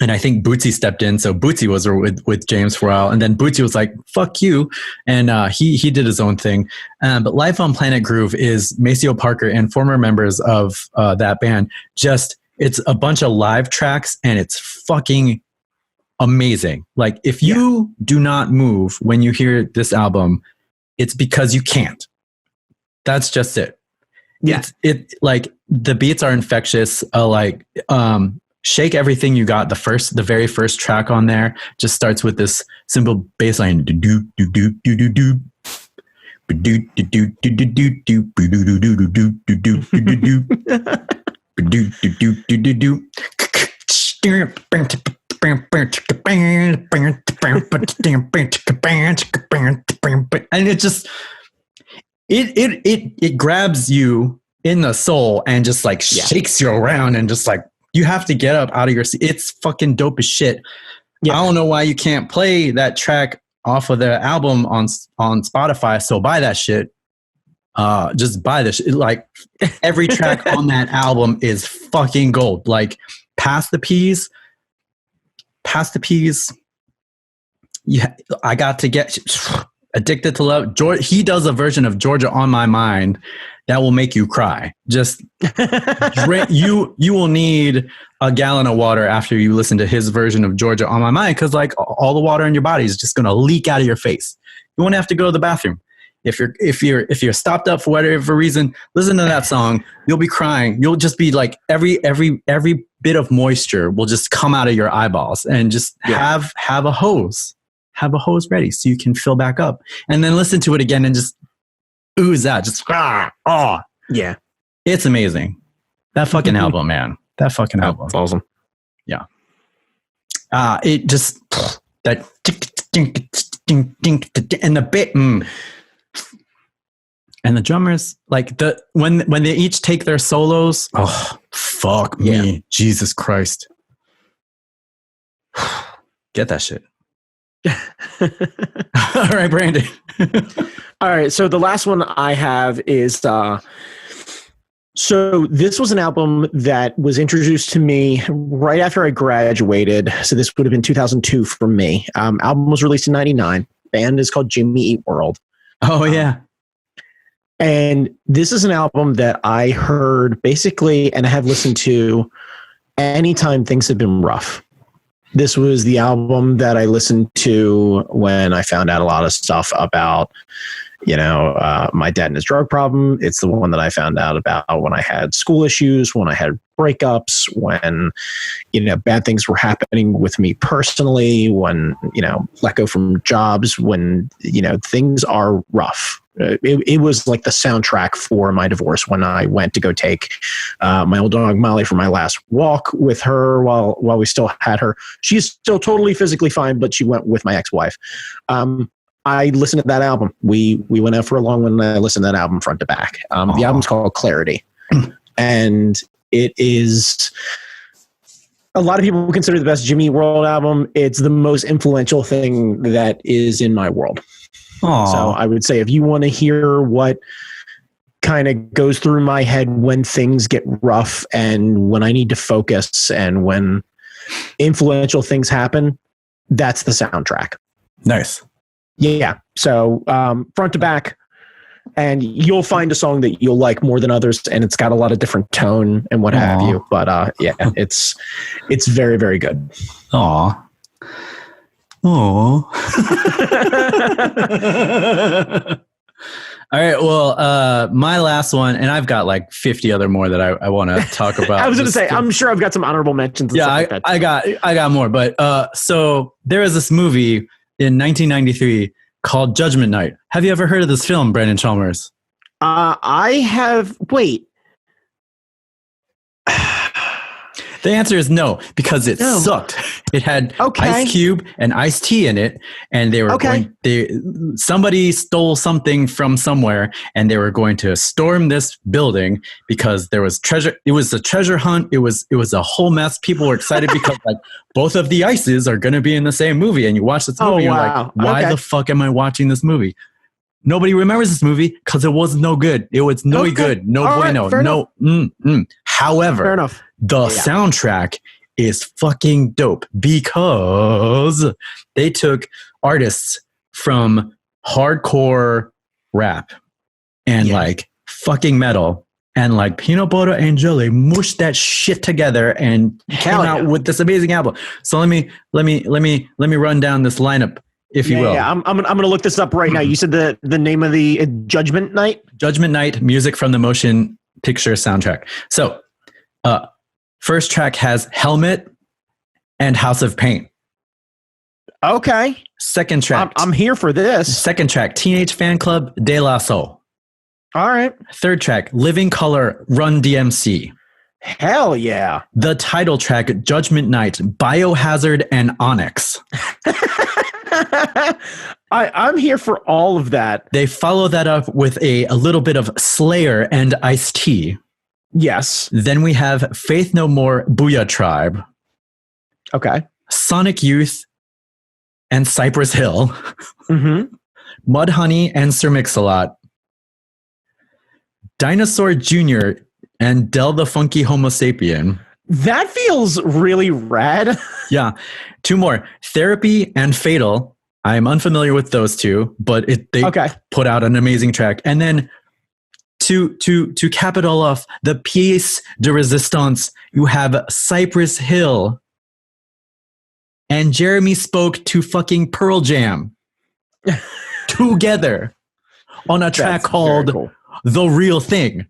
And I think Bootsy stepped in. So Bootsy was with James for a while. And then Bootsy was like, fuck you. And he did his own thing. But Live on Planet Groove is Maceo Parker and former members of that band. It's a bunch of live tracks and it's fucking amazing. If you do not move when you hear this album, it's because you can't. That's just it. Yeah. The beats are infectious. Shake Everything You Got, the very first track on there, just starts with this simple bass line. And it just it grabs you in the soul and just shakes you around and just you have to get up out of your seat. It's fucking dope as shit. Yeah. I don't know why you can't play that track off of the album on Spotify. So buy that shit. Just buy this shit. Every track on that album is fucking gold. Past the Peas. Yeah, I got to get Addicted to Love. He does a version of Georgia on My Mind that will make you cry. Just you will need a gallon of water after you listen to his version of Georgia on My Mind, because all the water in your body is just going to leak out of your face. You won't have to go to the bathroom. if you're stopped up for whatever reason, listen to that song. You'll be crying. You'll just be like every bit of moisture will just come out of your eyeballs, and just have a hose ready so you can fill back up, and then listen to it again and just ooze out. Just yeah, it's amazing. That fucking album, man. That fucking album. That's awesome. Yeah. It just that and the bit and the drummers, like when they each take their solos. Oh, fuck me, Jesus Christ! Get that shit. All right, Brandon. All right, so the last one I have is so this was an album that was introduced to me right after I graduated. So this would have been 2002 for me. Album was released in 99. Band is called Jimmy Eat World. Oh, yeah. And this is an album that I heard basically and I have listened to anytime things have been rough. This was the album that I listened to when I found out a lot of stuff about, my dad and his drug problem. It's the one that I found out about when I had school issues, when I had breakups, when, bad things were happening with me personally, when, let go from jobs, when, things are rough. It was like the soundtrack for my divorce when I went to go take my old dog Molly for my last walk with her while we still had her. She's still totally physically fine, but she went with my ex-wife. I listened to that album. We went out for a long one, and I listened to that album front to back. The album's called Clarity, and it is. A lot of people consider it the best Jimmy World album. It's the most influential thing that is in my world. Aww. So I would say if you want to hear what kind of goes through my head when things get rough and when I need to focus and when influential things happen, that's the soundtrack. Nice. Yeah. So front to back, and you'll find a song that you'll like more than others, and it's got a lot of different tone and what have you. But it's very, very good. Aw. Oh. All right. Well, my last one, and I've got like 50 other more that I want to talk about. I was going to say, I'm sure I've got some honorable mentions. And yeah, stuff I got more. But so there is this movie in 1993 called Judgment Night. Have you ever heard of this film, Brandon Chalmers? I have. Wait. The answer is no, because it sucked. It had Ice Cube and Ice-T in it, and they were somebody stole something from somewhere, and they were going to storm this building because there was treasure. It was a treasure hunt. It was a whole mess. People were excited because like both of the Ices are going to be in the same movie, and you watch this movie, you're like, why the fuck am I watching this movie? Nobody remembers this movie because it was no good. It was no good. No bueno. No. However, fair enough. The soundtrack is fucking dope because they took artists from hardcore rap and like fucking metal and like peanut butter and jelly, mushed that shit together and came out with this amazing album. So let me run down this lineup, if you will. Yeah, I'm gonna look this up right now. You said the name of the Judgment Night? Judgment Night, music from the motion picture soundtrack. So, first track has Helmet and House of Pain. Okay. Second track. I'm here for this. Second track, Teenage Fan Club, De La Soul. All right. Third track, Living Color, Run DMC. Hell yeah. The title track, Judgment Night, Biohazard and Onyx. I'm here for all of that. They follow that up with a little bit of Slayer and Ice-T. Yes. Then we have Faith No More, Booyah Tribe. Okay. Sonic Youth and Cypress Hill. Mm-hmm. Mudhoney and Sir Mix-a-Lot. Dinosaur Jr. and Del the Funky Homo Sapien. That feels really rad. Yeah. Two more. Therapy and Fatal. I'm unfamiliar with those two, but they put out an amazing track. And then to cap it all off, the pièce de résistance, you have Cypress Hill and Jeremy Spoke to fucking Pearl Jam together on a track called The Real Thing.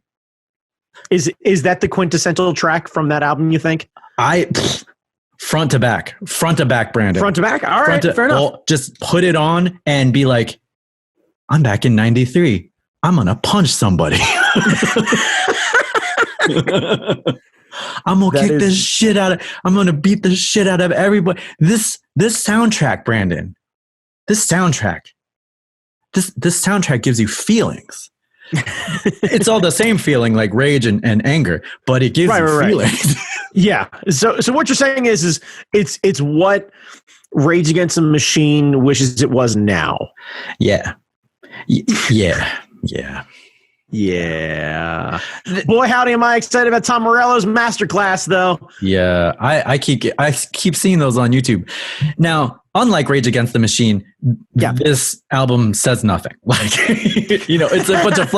Is that the quintessential track from that album, you think? Front to back, Brandon. Front to back? All right, fair enough. Well, just put it on and be like, I'm back in 93. I'm going to punch somebody. I'm going to kick this shit out of, I'm going to beat the shit out of everybody. This soundtrack, Brandon, this soundtrack gives you feelings. It's all the same feeling, like rage and anger, but it gives you feelings. Yeah. So what you're saying is it's what Rage Against the Machine wishes it was now. Yeah. Boy, howdy, am I excited about Tom Morello's masterclass, though. Yeah, I keep seeing those on YouTube. Now, unlike Rage Against the Machine, this album says nothing. Like, it's a bunch of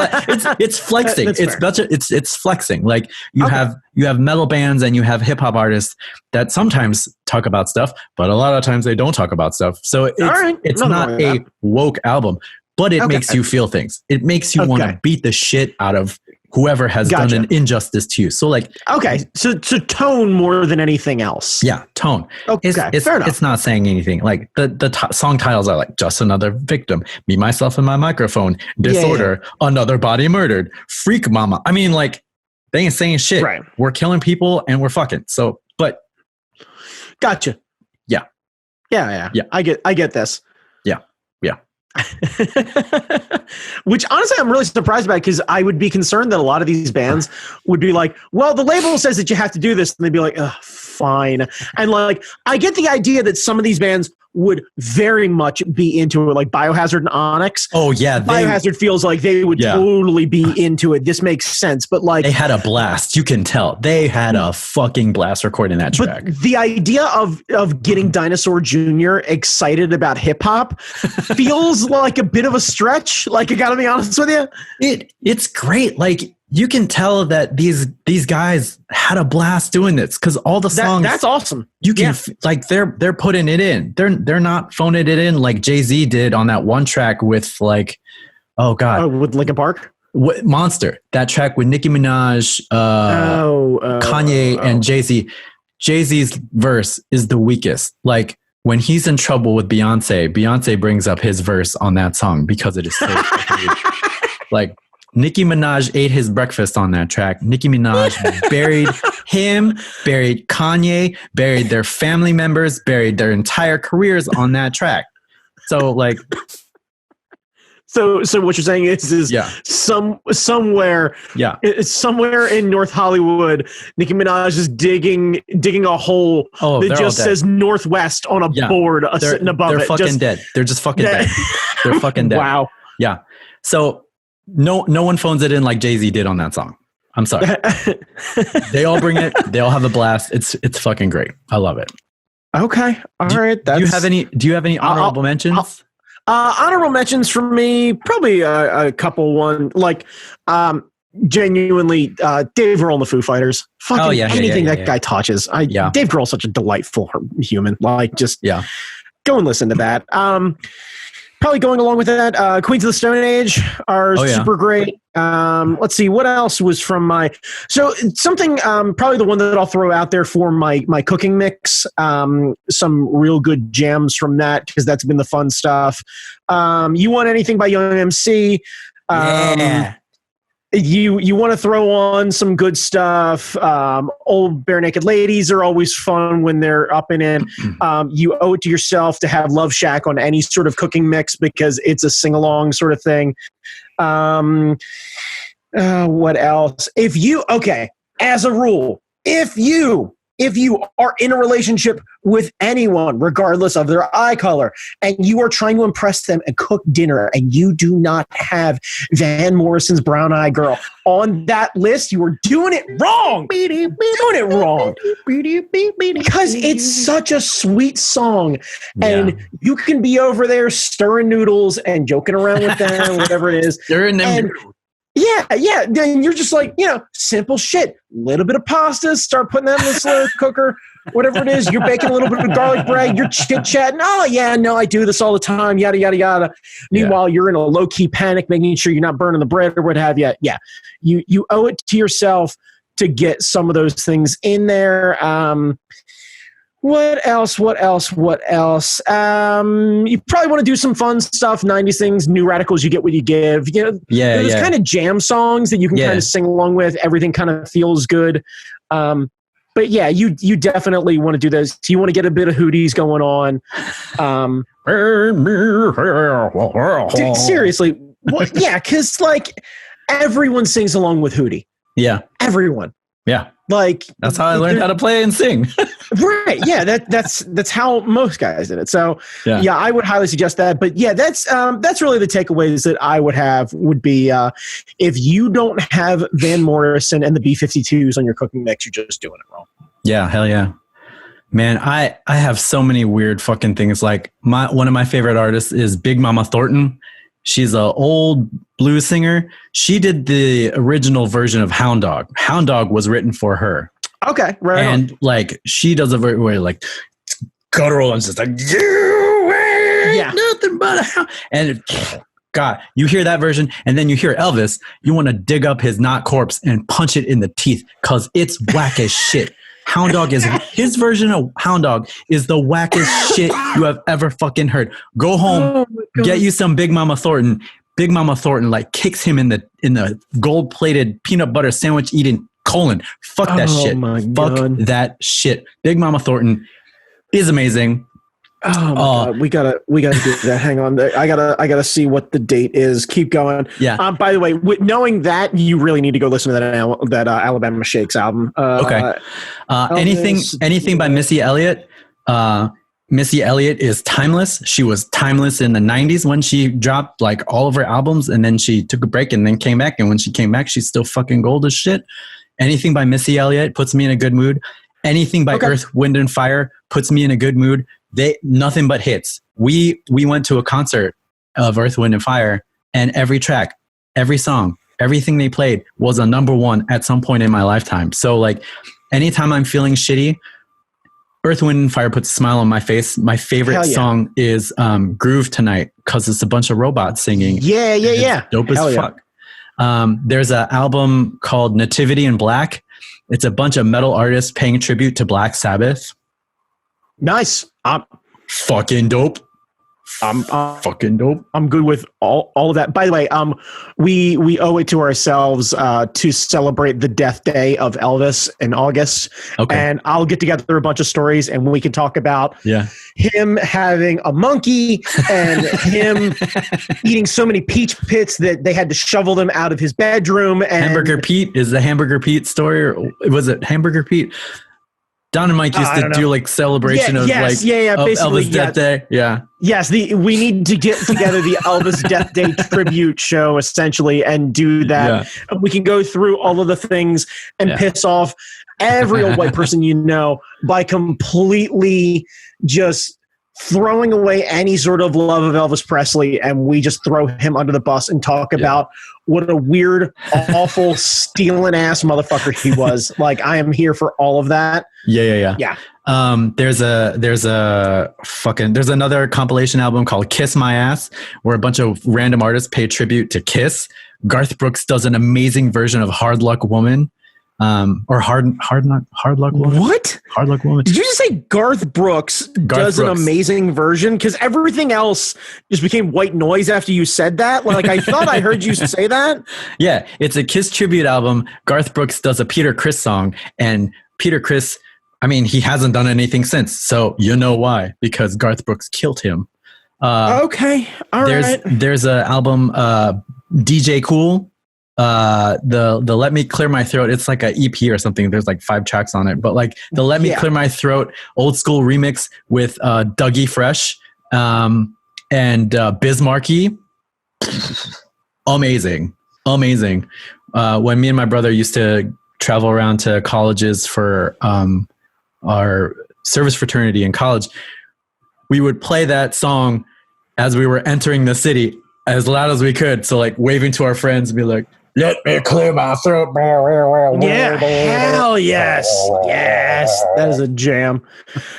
it's flexing. It's flexing. Like you have metal bands and you have hip hop artists that sometimes talk about stuff, but a lot of times they don't talk about stuff. So it's not a woke album. But it makes you feel things. It makes you want to beat the shit out of whoever has done an injustice to you. So so tone more than anything else. Yeah, tone. Okay, fair enough. It's not saying anything. Like the song titles are like Just Another Victim, Me, Myself, and My Microphone, Disorder, Another Body Murdered, Freak Mama. I mean, like, they ain't saying shit. Right. We're killing people and we're fucking. So, but. Gotcha. Yeah. I get this. Yeah. Which honestly I'm really surprised about, because I would be concerned that a lot of these bands would be like, well, the label says that you have to do this, and they'd be like, fine. And like, I get the idea that some of these bands would very much be into it, like Biohazard and Onyx. Oh yeah, Biohazard feels like they would totally be into it. This makes sense, but like, they had a blast. You can tell they had a fucking blast recording that track. But the idea of getting Dinosaur Jr. excited about hip hop feels like a bit of a stretch. Like, I gotta be honest with you, it's great. Like, you can tell that these guys had a blast doing this, because all the songs. That's awesome. You can like they're putting it in. They're not phoning it in like Jay-Z did on that one track with like, with Linkin Park. Monster, that track with Nicki Minaj, Kanye, and Jay-Z. Jay-Z's verse is the weakest. Like, when he's in trouble with Beyonce brings up his verse on that song because it is so huge. Like, Nicki Minaj ate his breakfast on that track. Nicki Minaj buried him, buried Kanye, buried their family members, buried their entire careers on that track. So like, so what you're saying is somewhere in North Hollywood, Nicki Minaj is digging a hole that just says Northwest on a board sitting above it. They're fucking dead. They're just fucking dead. They're fucking dead. Wow. Yeah. So no one phones it in like Jay-Z did on that song. I'm sorry. They all bring it. They all have a blast. It's fucking great. I love it. Okay. All right. Do you have any honorable mentions? Honorable mentions for me, probably a couple. One, like, genuinely, Dave Grohl and the Foo Fighters. Fucking anything that guy touches. Dave Grohl's such a delightful human. Like, just go and listen to that. Probably going along with that, Queens of the Stone Age are super great. Let's see, what else was from my... So something, probably the one that I'll throw out there for my cooking mix, some real good jams from that, because that's been the fun stuff. You Want Anything by Young MC. You want to throw on some good stuff. Old Bare Naked Ladies are always fun when they're up in it. You owe it to yourself to have Love Shack on any sort of cooking mix, because it's a sing-along sort of thing. What else? As a rule, if you are in a relationship with anyone, regardless of their eye color, and you are trying to impress them and cook dinner, and you do not have Van Morrison's Brown Eye Girl on that list, you are doing it wrong. Because it's such a sweet song. And you can be over there stirring noodles and joking around with them, whatever it is. Stirring them. Yeah. Then you're just like, simple shit. Little bit of pasta, start putting that in the slow cooker. whatever it is, you're baking a little bit of garlic bread, you're chit-chatting, oh yeah, no, I do this all the time, yada, yada, yada. Meanwhile, you're in a low-key panic, making sure you're not burning the bread or what have you. Yeah, you owe it to yourself to get some of those things in there. What else? You probably want to do some fun stuff, 90s things, New Radicals, You Get What You Give. There's kind of jam songs that you can kind of sing along with. Everything kind of feels good. But yeah, you definitely want to do those. You want to get a bit of hooties going on. Seriously. Yeah, because like everyone sings along with Hootie. Yeah. Everyone. Yeah. Like that's how I learned how to play and sing. Right. Yeah. That's how most guys did it. So yeah, I would highly suggest that. But yeah, that's really the takeaways that I would have would be if you don't have Van Morrison and the B-52s on your cooking mix, you're just doing it wrong. Yeah. Hell yeah. Man, I have so many weird fucking things. Like one of my favorite artists is Big Mama Thornton. She's an old blues singer. She did the original version of Hound Dog. Hound Dog was written for her. Okay, right. And like she does a very way like guttural and just like you ain't nothing but a hound. And God, you hear that version, and then you hear Elvis. You want to dig up his not corpse and punch it in the teeth because it's whack as shit. Hound Dog is his version of Hound Dog is the wackest shit you have ever fucking heard. Go home, get you some Big Mama Thornton. Big Mama Thornton like kicks him in the gold plated peanut butter sandwich eating colon. Fuck that shit. Fuck that shit. Big Mama Thornton is amazing. Oh my God, we gotta do that. Hang on, I gotta see what the date is. Keep going. Yeah. By the way, knowing that, you really need to go listen to that Alabama Shakes album. Okay. Anything by Missy Elliott. Missy Elliott is timeless. She was timeless in the 90s when she dropped like all of her albums, and then she took a break and then came back. And when she came back, she's still fucking gold as shit. Anything by Missy Elliott puts me in a good mood. Anything by Earth, Wind and Fire puts me in a good mood. Nothing but hits. We went to a concert of Earth, Wind and Fire, and every track, every song, everything they played was a number one at some point in my lifetime. So like anytime I'm feeling shitty, Earth, Wind and Fire puts a smile on my face. My favorite song is Groove Tonight because it's a bunch of robots singing. Yeah. Dope as fuck. There's an album called Nativity in Black. It's a bunch of metal artists paying tribute to Black Sabbath. Nice. Fucking dope. Fucking dope. I'm good with all of that. By the way, we owe it to ourselves to celebrate the death day of Elvis in August. Okay. And I'll get together a bunch of stories and we can talk about him having a monkey and him eating so many peach pits that they had to shovel them out of his bedroom. And Hamburger Pete is the Hamburger Pete story, or was it Hamburger Pete? Don and Mike used to do like celebration of Elvis Death Day. Yeah. Yes. We need to get together the Elvis Death Day tribute show essentially and do that. Yeah. We can go through all of the things and piss off every old white person you know by completely just throwing away any sort of love of Elvis Presley, and we just throw him under the bus and talk about what a weird, awful, stealing ass motherfucker he was. Like, I am here for all of that. Yeah. There's another compilation album called Kiss My Ass, where a bunch of random artists pay tribute to Kiss. Garth Brooks does an amazing version of Hard Luck Woman. Or hard luck woman. What? Hard luck woman. Did you just say Garth Brooks does an amazing version? Because everything else just became white noise after you said that. Like I thought I heard you say that. Yeah, it's a Kiss tribute album. Garth Brooks does a Peter Criss song, and Peter Criss, I mean, he hasn't done anything since. So you know why? Because Garth Brooks killed him. Okay, all right. There's an album, DJ Cool. The Let Me Clear My Throat, it's like a EP or something. There's like 5 tracks on it, but like the Let Me Clear My Throat old school remix with Dougie Fresh and Biz Markie. Amazing. When me and my brother used to travel around to colleges for our service fraternity in college, we would play that song as we were entering the city as loud as we could. So like waving to our friends and be like, Let me clear my throat. Yeah, hell yes. Yes, that is a jam.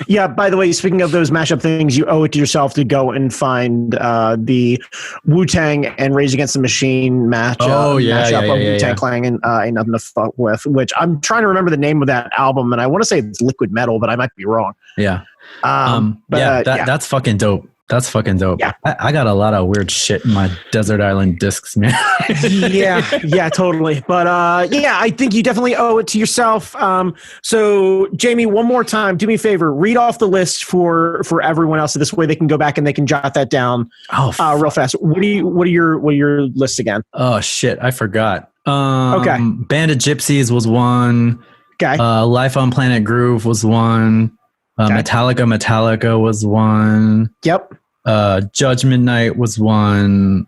Yeah, by the way, speaking of those mashup things, you owe it to yourself to go and find the Wu-Tang and Rage Against the Machine mashup of Wu-Tang Clan and Ain't Nothing to Fuck With, which I'm trying to remember the name of that album, and I want to say it's Liquid Metal, but I might be wrong. Yeah. That's fucking dope. That's fucking dope. Yeah. I got a lot of weird shit in my desert island discs, man. yeah, totally. But I think you definitely owe it to yourself. So Jamie, one more time, do me a favor, read off the list for everyone else, so this way they can go back and they can jot that down real fast. What are your lists again? Oh shit, I forgot. Okay. Band of Gypsies was one. Okay. Life on Planet Groove was one. Metallica was one. Yep. Judgment Night was one.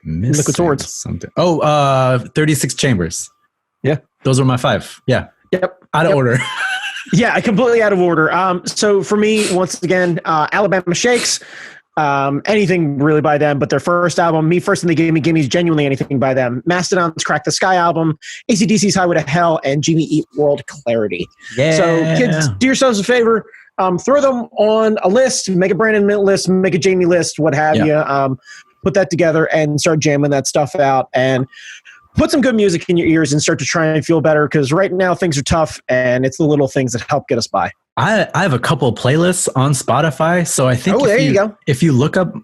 Liquid Swords. Something. 36 Chambers. Yeah. Those were my 5. Yeah. Yep. Out of order. Yeah, completely out of order. So for me, once again, Alabama Shakes. Anything really by them, but their first album, Me First and the Gimme's genuinely anything by them. Mastodon's Crack the Sky album, AC/DC's Highway to Hell, and Jimmy Eat World Clarity. Yeah. So kids, do yourselves a favor, throw them on a list, make a Brandon Mint list, make a Jamie list, what have you. Put that together and start jamming that stuff out and put some good music in your ears and start to try and feel better, because right now things are tough and it's the little things that help get us by. I have a couple of playlists on Spotify, so I think there you go. If you look up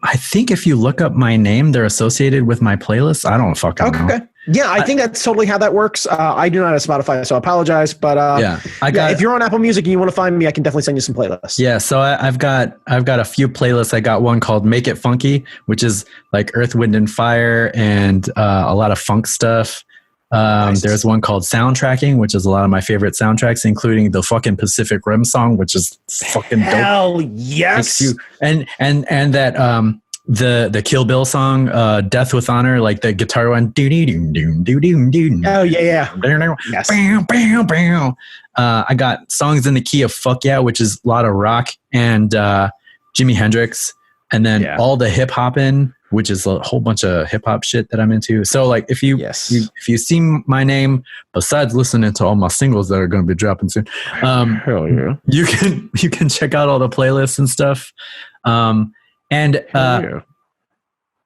my name, they're associated with my playlist. I don't fucking know. Okay. Yeah, I think that's totally how that works. I do not have Spotify, so I apologize. But if you're on Apple Music and you want to find me, I can definitely send you some playlists. Yeah, so I've got a few playlists. I got one called Make It Funky, which is like Earth, Wind, and Fire and a lot of funk stuff. Nice. There's one called Soundtracking, which is a lot of my favorite soundtracks, including the fucking Pacific Rim song, which is fucking dope. Hell yes. And that the Kill Bill song, Death with Honor, like the guitar one. Oh yeah. Yes. Bam, bam, bam. I got songs in the key of Fuck Yeah, which is a lot of rock and Jimi Hendrix, and then all the hip hop in, which is a whole bunch of hip hop shit that I'm into. So like if you see my name, besides listening to all my singles that are going to be dropping soon, hell yeah, you can check out all the playlists and stuff.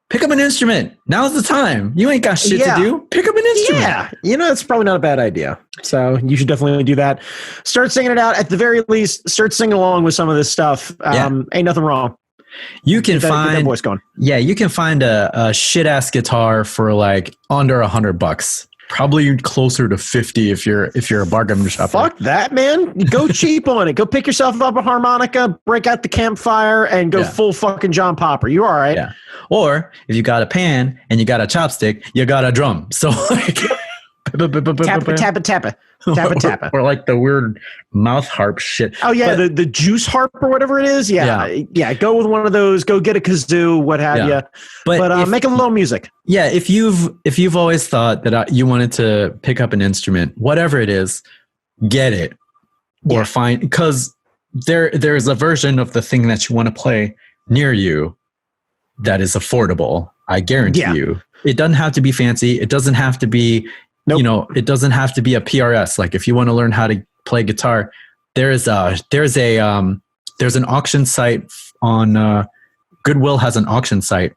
Pick up an instrument. Now's the time. You ain't got shit to do. Pick up an instrument. Yeah. It's probably not a bad idea. So you should definitely do that. Start singing it out. At the very least, start singing along with some of this stuff. Ain't nothing wrong. You can find that voice going. Yeah, you can find a shit ass guitar for like under $100. Probably closer to 50 if you're a bargain shopper. Fuck that, man. Go cheap on it. Go pick yourself up a harmonica, break out the campfire, and go full fucking John Popper. You all right? Yeah. Or if you got a pan and you got a chopstick, you got a drum. So like tappa. Or like the weird mouth harp shit. Oh yeah, the juice harp or whatever it is. Yeah. Go with one of those. Go get a kazoo, what have you. But make a little music. Yeah, if you've always thought that you wanted to pick up an instrument, whatever it is, get it or find, because there's a version of the thing that you want to play near you that is affordable. I guarantee you. It doesn't have to be fancy. It doesn't have to be. Nope. It doesn't have to be a PRS. Like if you want to learn how to play guitar, there's an auction site on Goodwill has an auction site,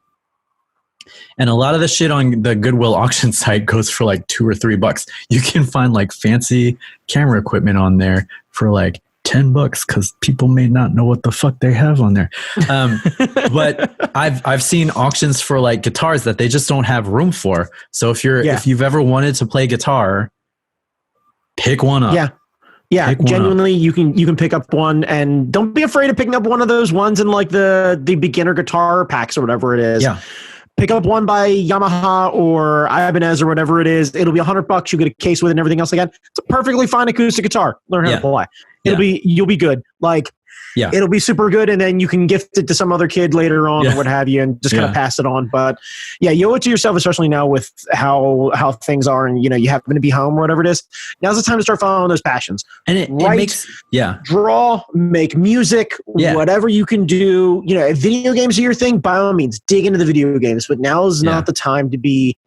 and a lot of the shit on the Goodwill auction site goes for like $2 or $3. You can find like fancy camera equipment on there for like $10 because people may not know what the fuck they have on there. But I've seen auctions for like guitars that they just don't have room for. So if you've ever wanted to play guitar, pick one up. Yeah. Genuinely, you can pick up one, and don't be afraid of picking up one of those ones in like the beginner guitar packs or whatever it is. Yeah. Pick up one by Yamaha or Ibanez or whatever it is. It'll be $100. You get a case with it and everything else again. It's a perfectly fine acoustic guitar. Learn how to play. You'll be good. Like it'll be super good. And then you can gift it to some other kid later on or what have you, and just kind of pass it on. But yeah, you owe it to yourself, especially now with how things are, and you happen to be home or whatever it is. Now's the time to start following those passions. And it makes draw, make music, whatever you can do. If video games are your thing, by all means, dig into the video games. But now is not the time to be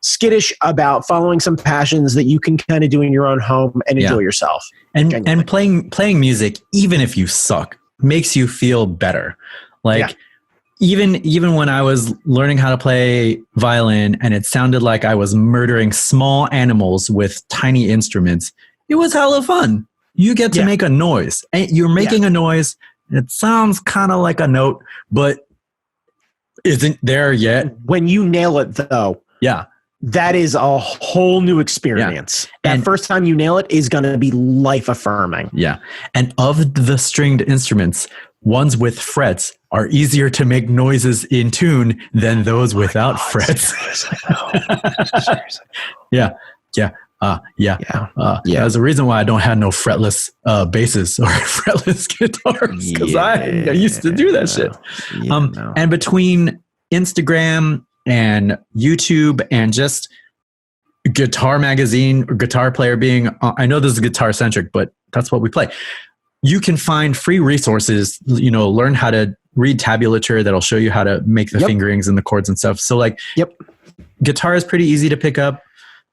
skittish about following some passions that you can kind of do in your own home and enjoy yourself. And playing music, even if you suck, makes you feel better. Like even when I was learning how to play violin and it sounded like I was murdering small animals with tiny instruments, it was hella fun. You get to make a noise. And you're making a noise. It sounds kind of like a note, but isn't there yet. When you nail it, though, that is a whole new experience. That first time you nail it is going to be life affirming. Yeah. And of the stringed instruments, ones with frets are easier to make noises in tune than those without frets. Seriously. There's a reason why I don't have no fretless basses or fretless guitars, because I used to do that shit. And between Instagram and YouTube and just Guitar Magazine or Guitar Player being, I know this is guitar centric, but that's what we play. You can find free resources, learn how to read tablature that'll show you how to make the fingerings and the chords and stuff. So guitar is pretty easy to pick up.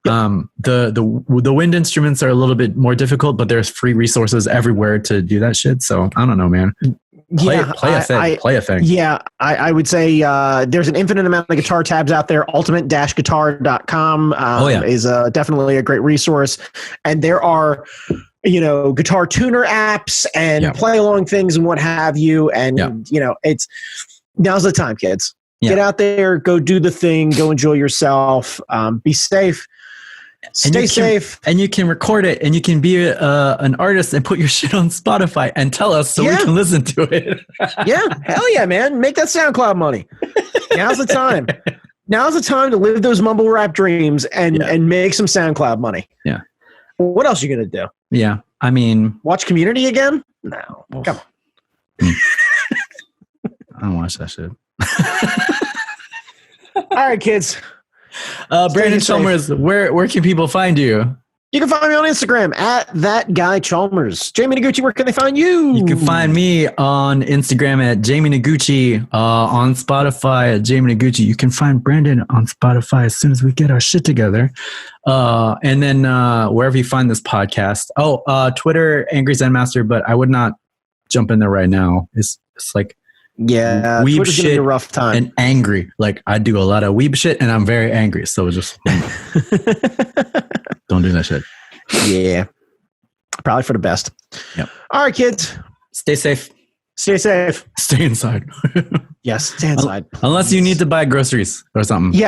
The wind instruments are a little bit more difficult, but there's free resources everywhere to do that shit. So I don't know, man. Play a thing. Yeah, I would say there's an infinite amount of guitar tabs out there. Ultimate-guitar.com is definitely a great resource. And there are, guitar tuner apps and play along things and what have you. And, it's now's the time, kids. Get out there, go do the thing, go enjoy yourself, be safe. Stay safe. And you can record it, and you can be an artist and put your shit on Spotify and tell us so we can listen to it. Hell yeah, man. Make that SoundCloud money. Now's the time. Now's the time to live those mumble rap dreams and make some SoundCloud money. Yeah. What else are you going to do? Yeah. I mean... Watch Community again? No. Come on. I don't watch that shit. All right, kids. Brandon Chalmers, where can people find you? You can find me on Instagram at @thatguychalmers. Jamie Noguchi, where can they find you? You can find me on Instagram at Jamie Noguchi, on Spotify at Jamie Noguchi. You can find Brandon on Spotify as soon as we get our shit together. And then wherever you find this podcast. Twitter, Angry Zen Master, but I would not jump in there right now. It's like... Yeah, weeb shit be a rough time. And angry. Like I do a lot of weeb shit and I'm very angry. So just don't do that shit. Yeah. Probably for the best. Yep. All right, kids. Stay safe. Stay safe. Stay inside. Yes, stay inside. Unless you need to buy groceries or something.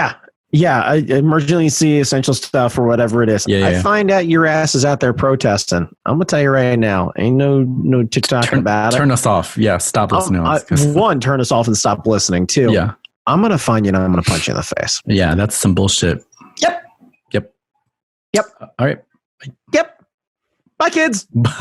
Yeah, emergency essential stuff or whatever it is. I find out your ass is out there protesting. I'm gonna tell you right now, ain't no TikTok about it. Turn us off. Yeah, stop listening. One, turn us off and stop listening. Two, I'm gonna find you and I'm gonna punch you in the face. Yeah, that's some bullshit. Yep. All right. Yep. Bye, kids. Bye.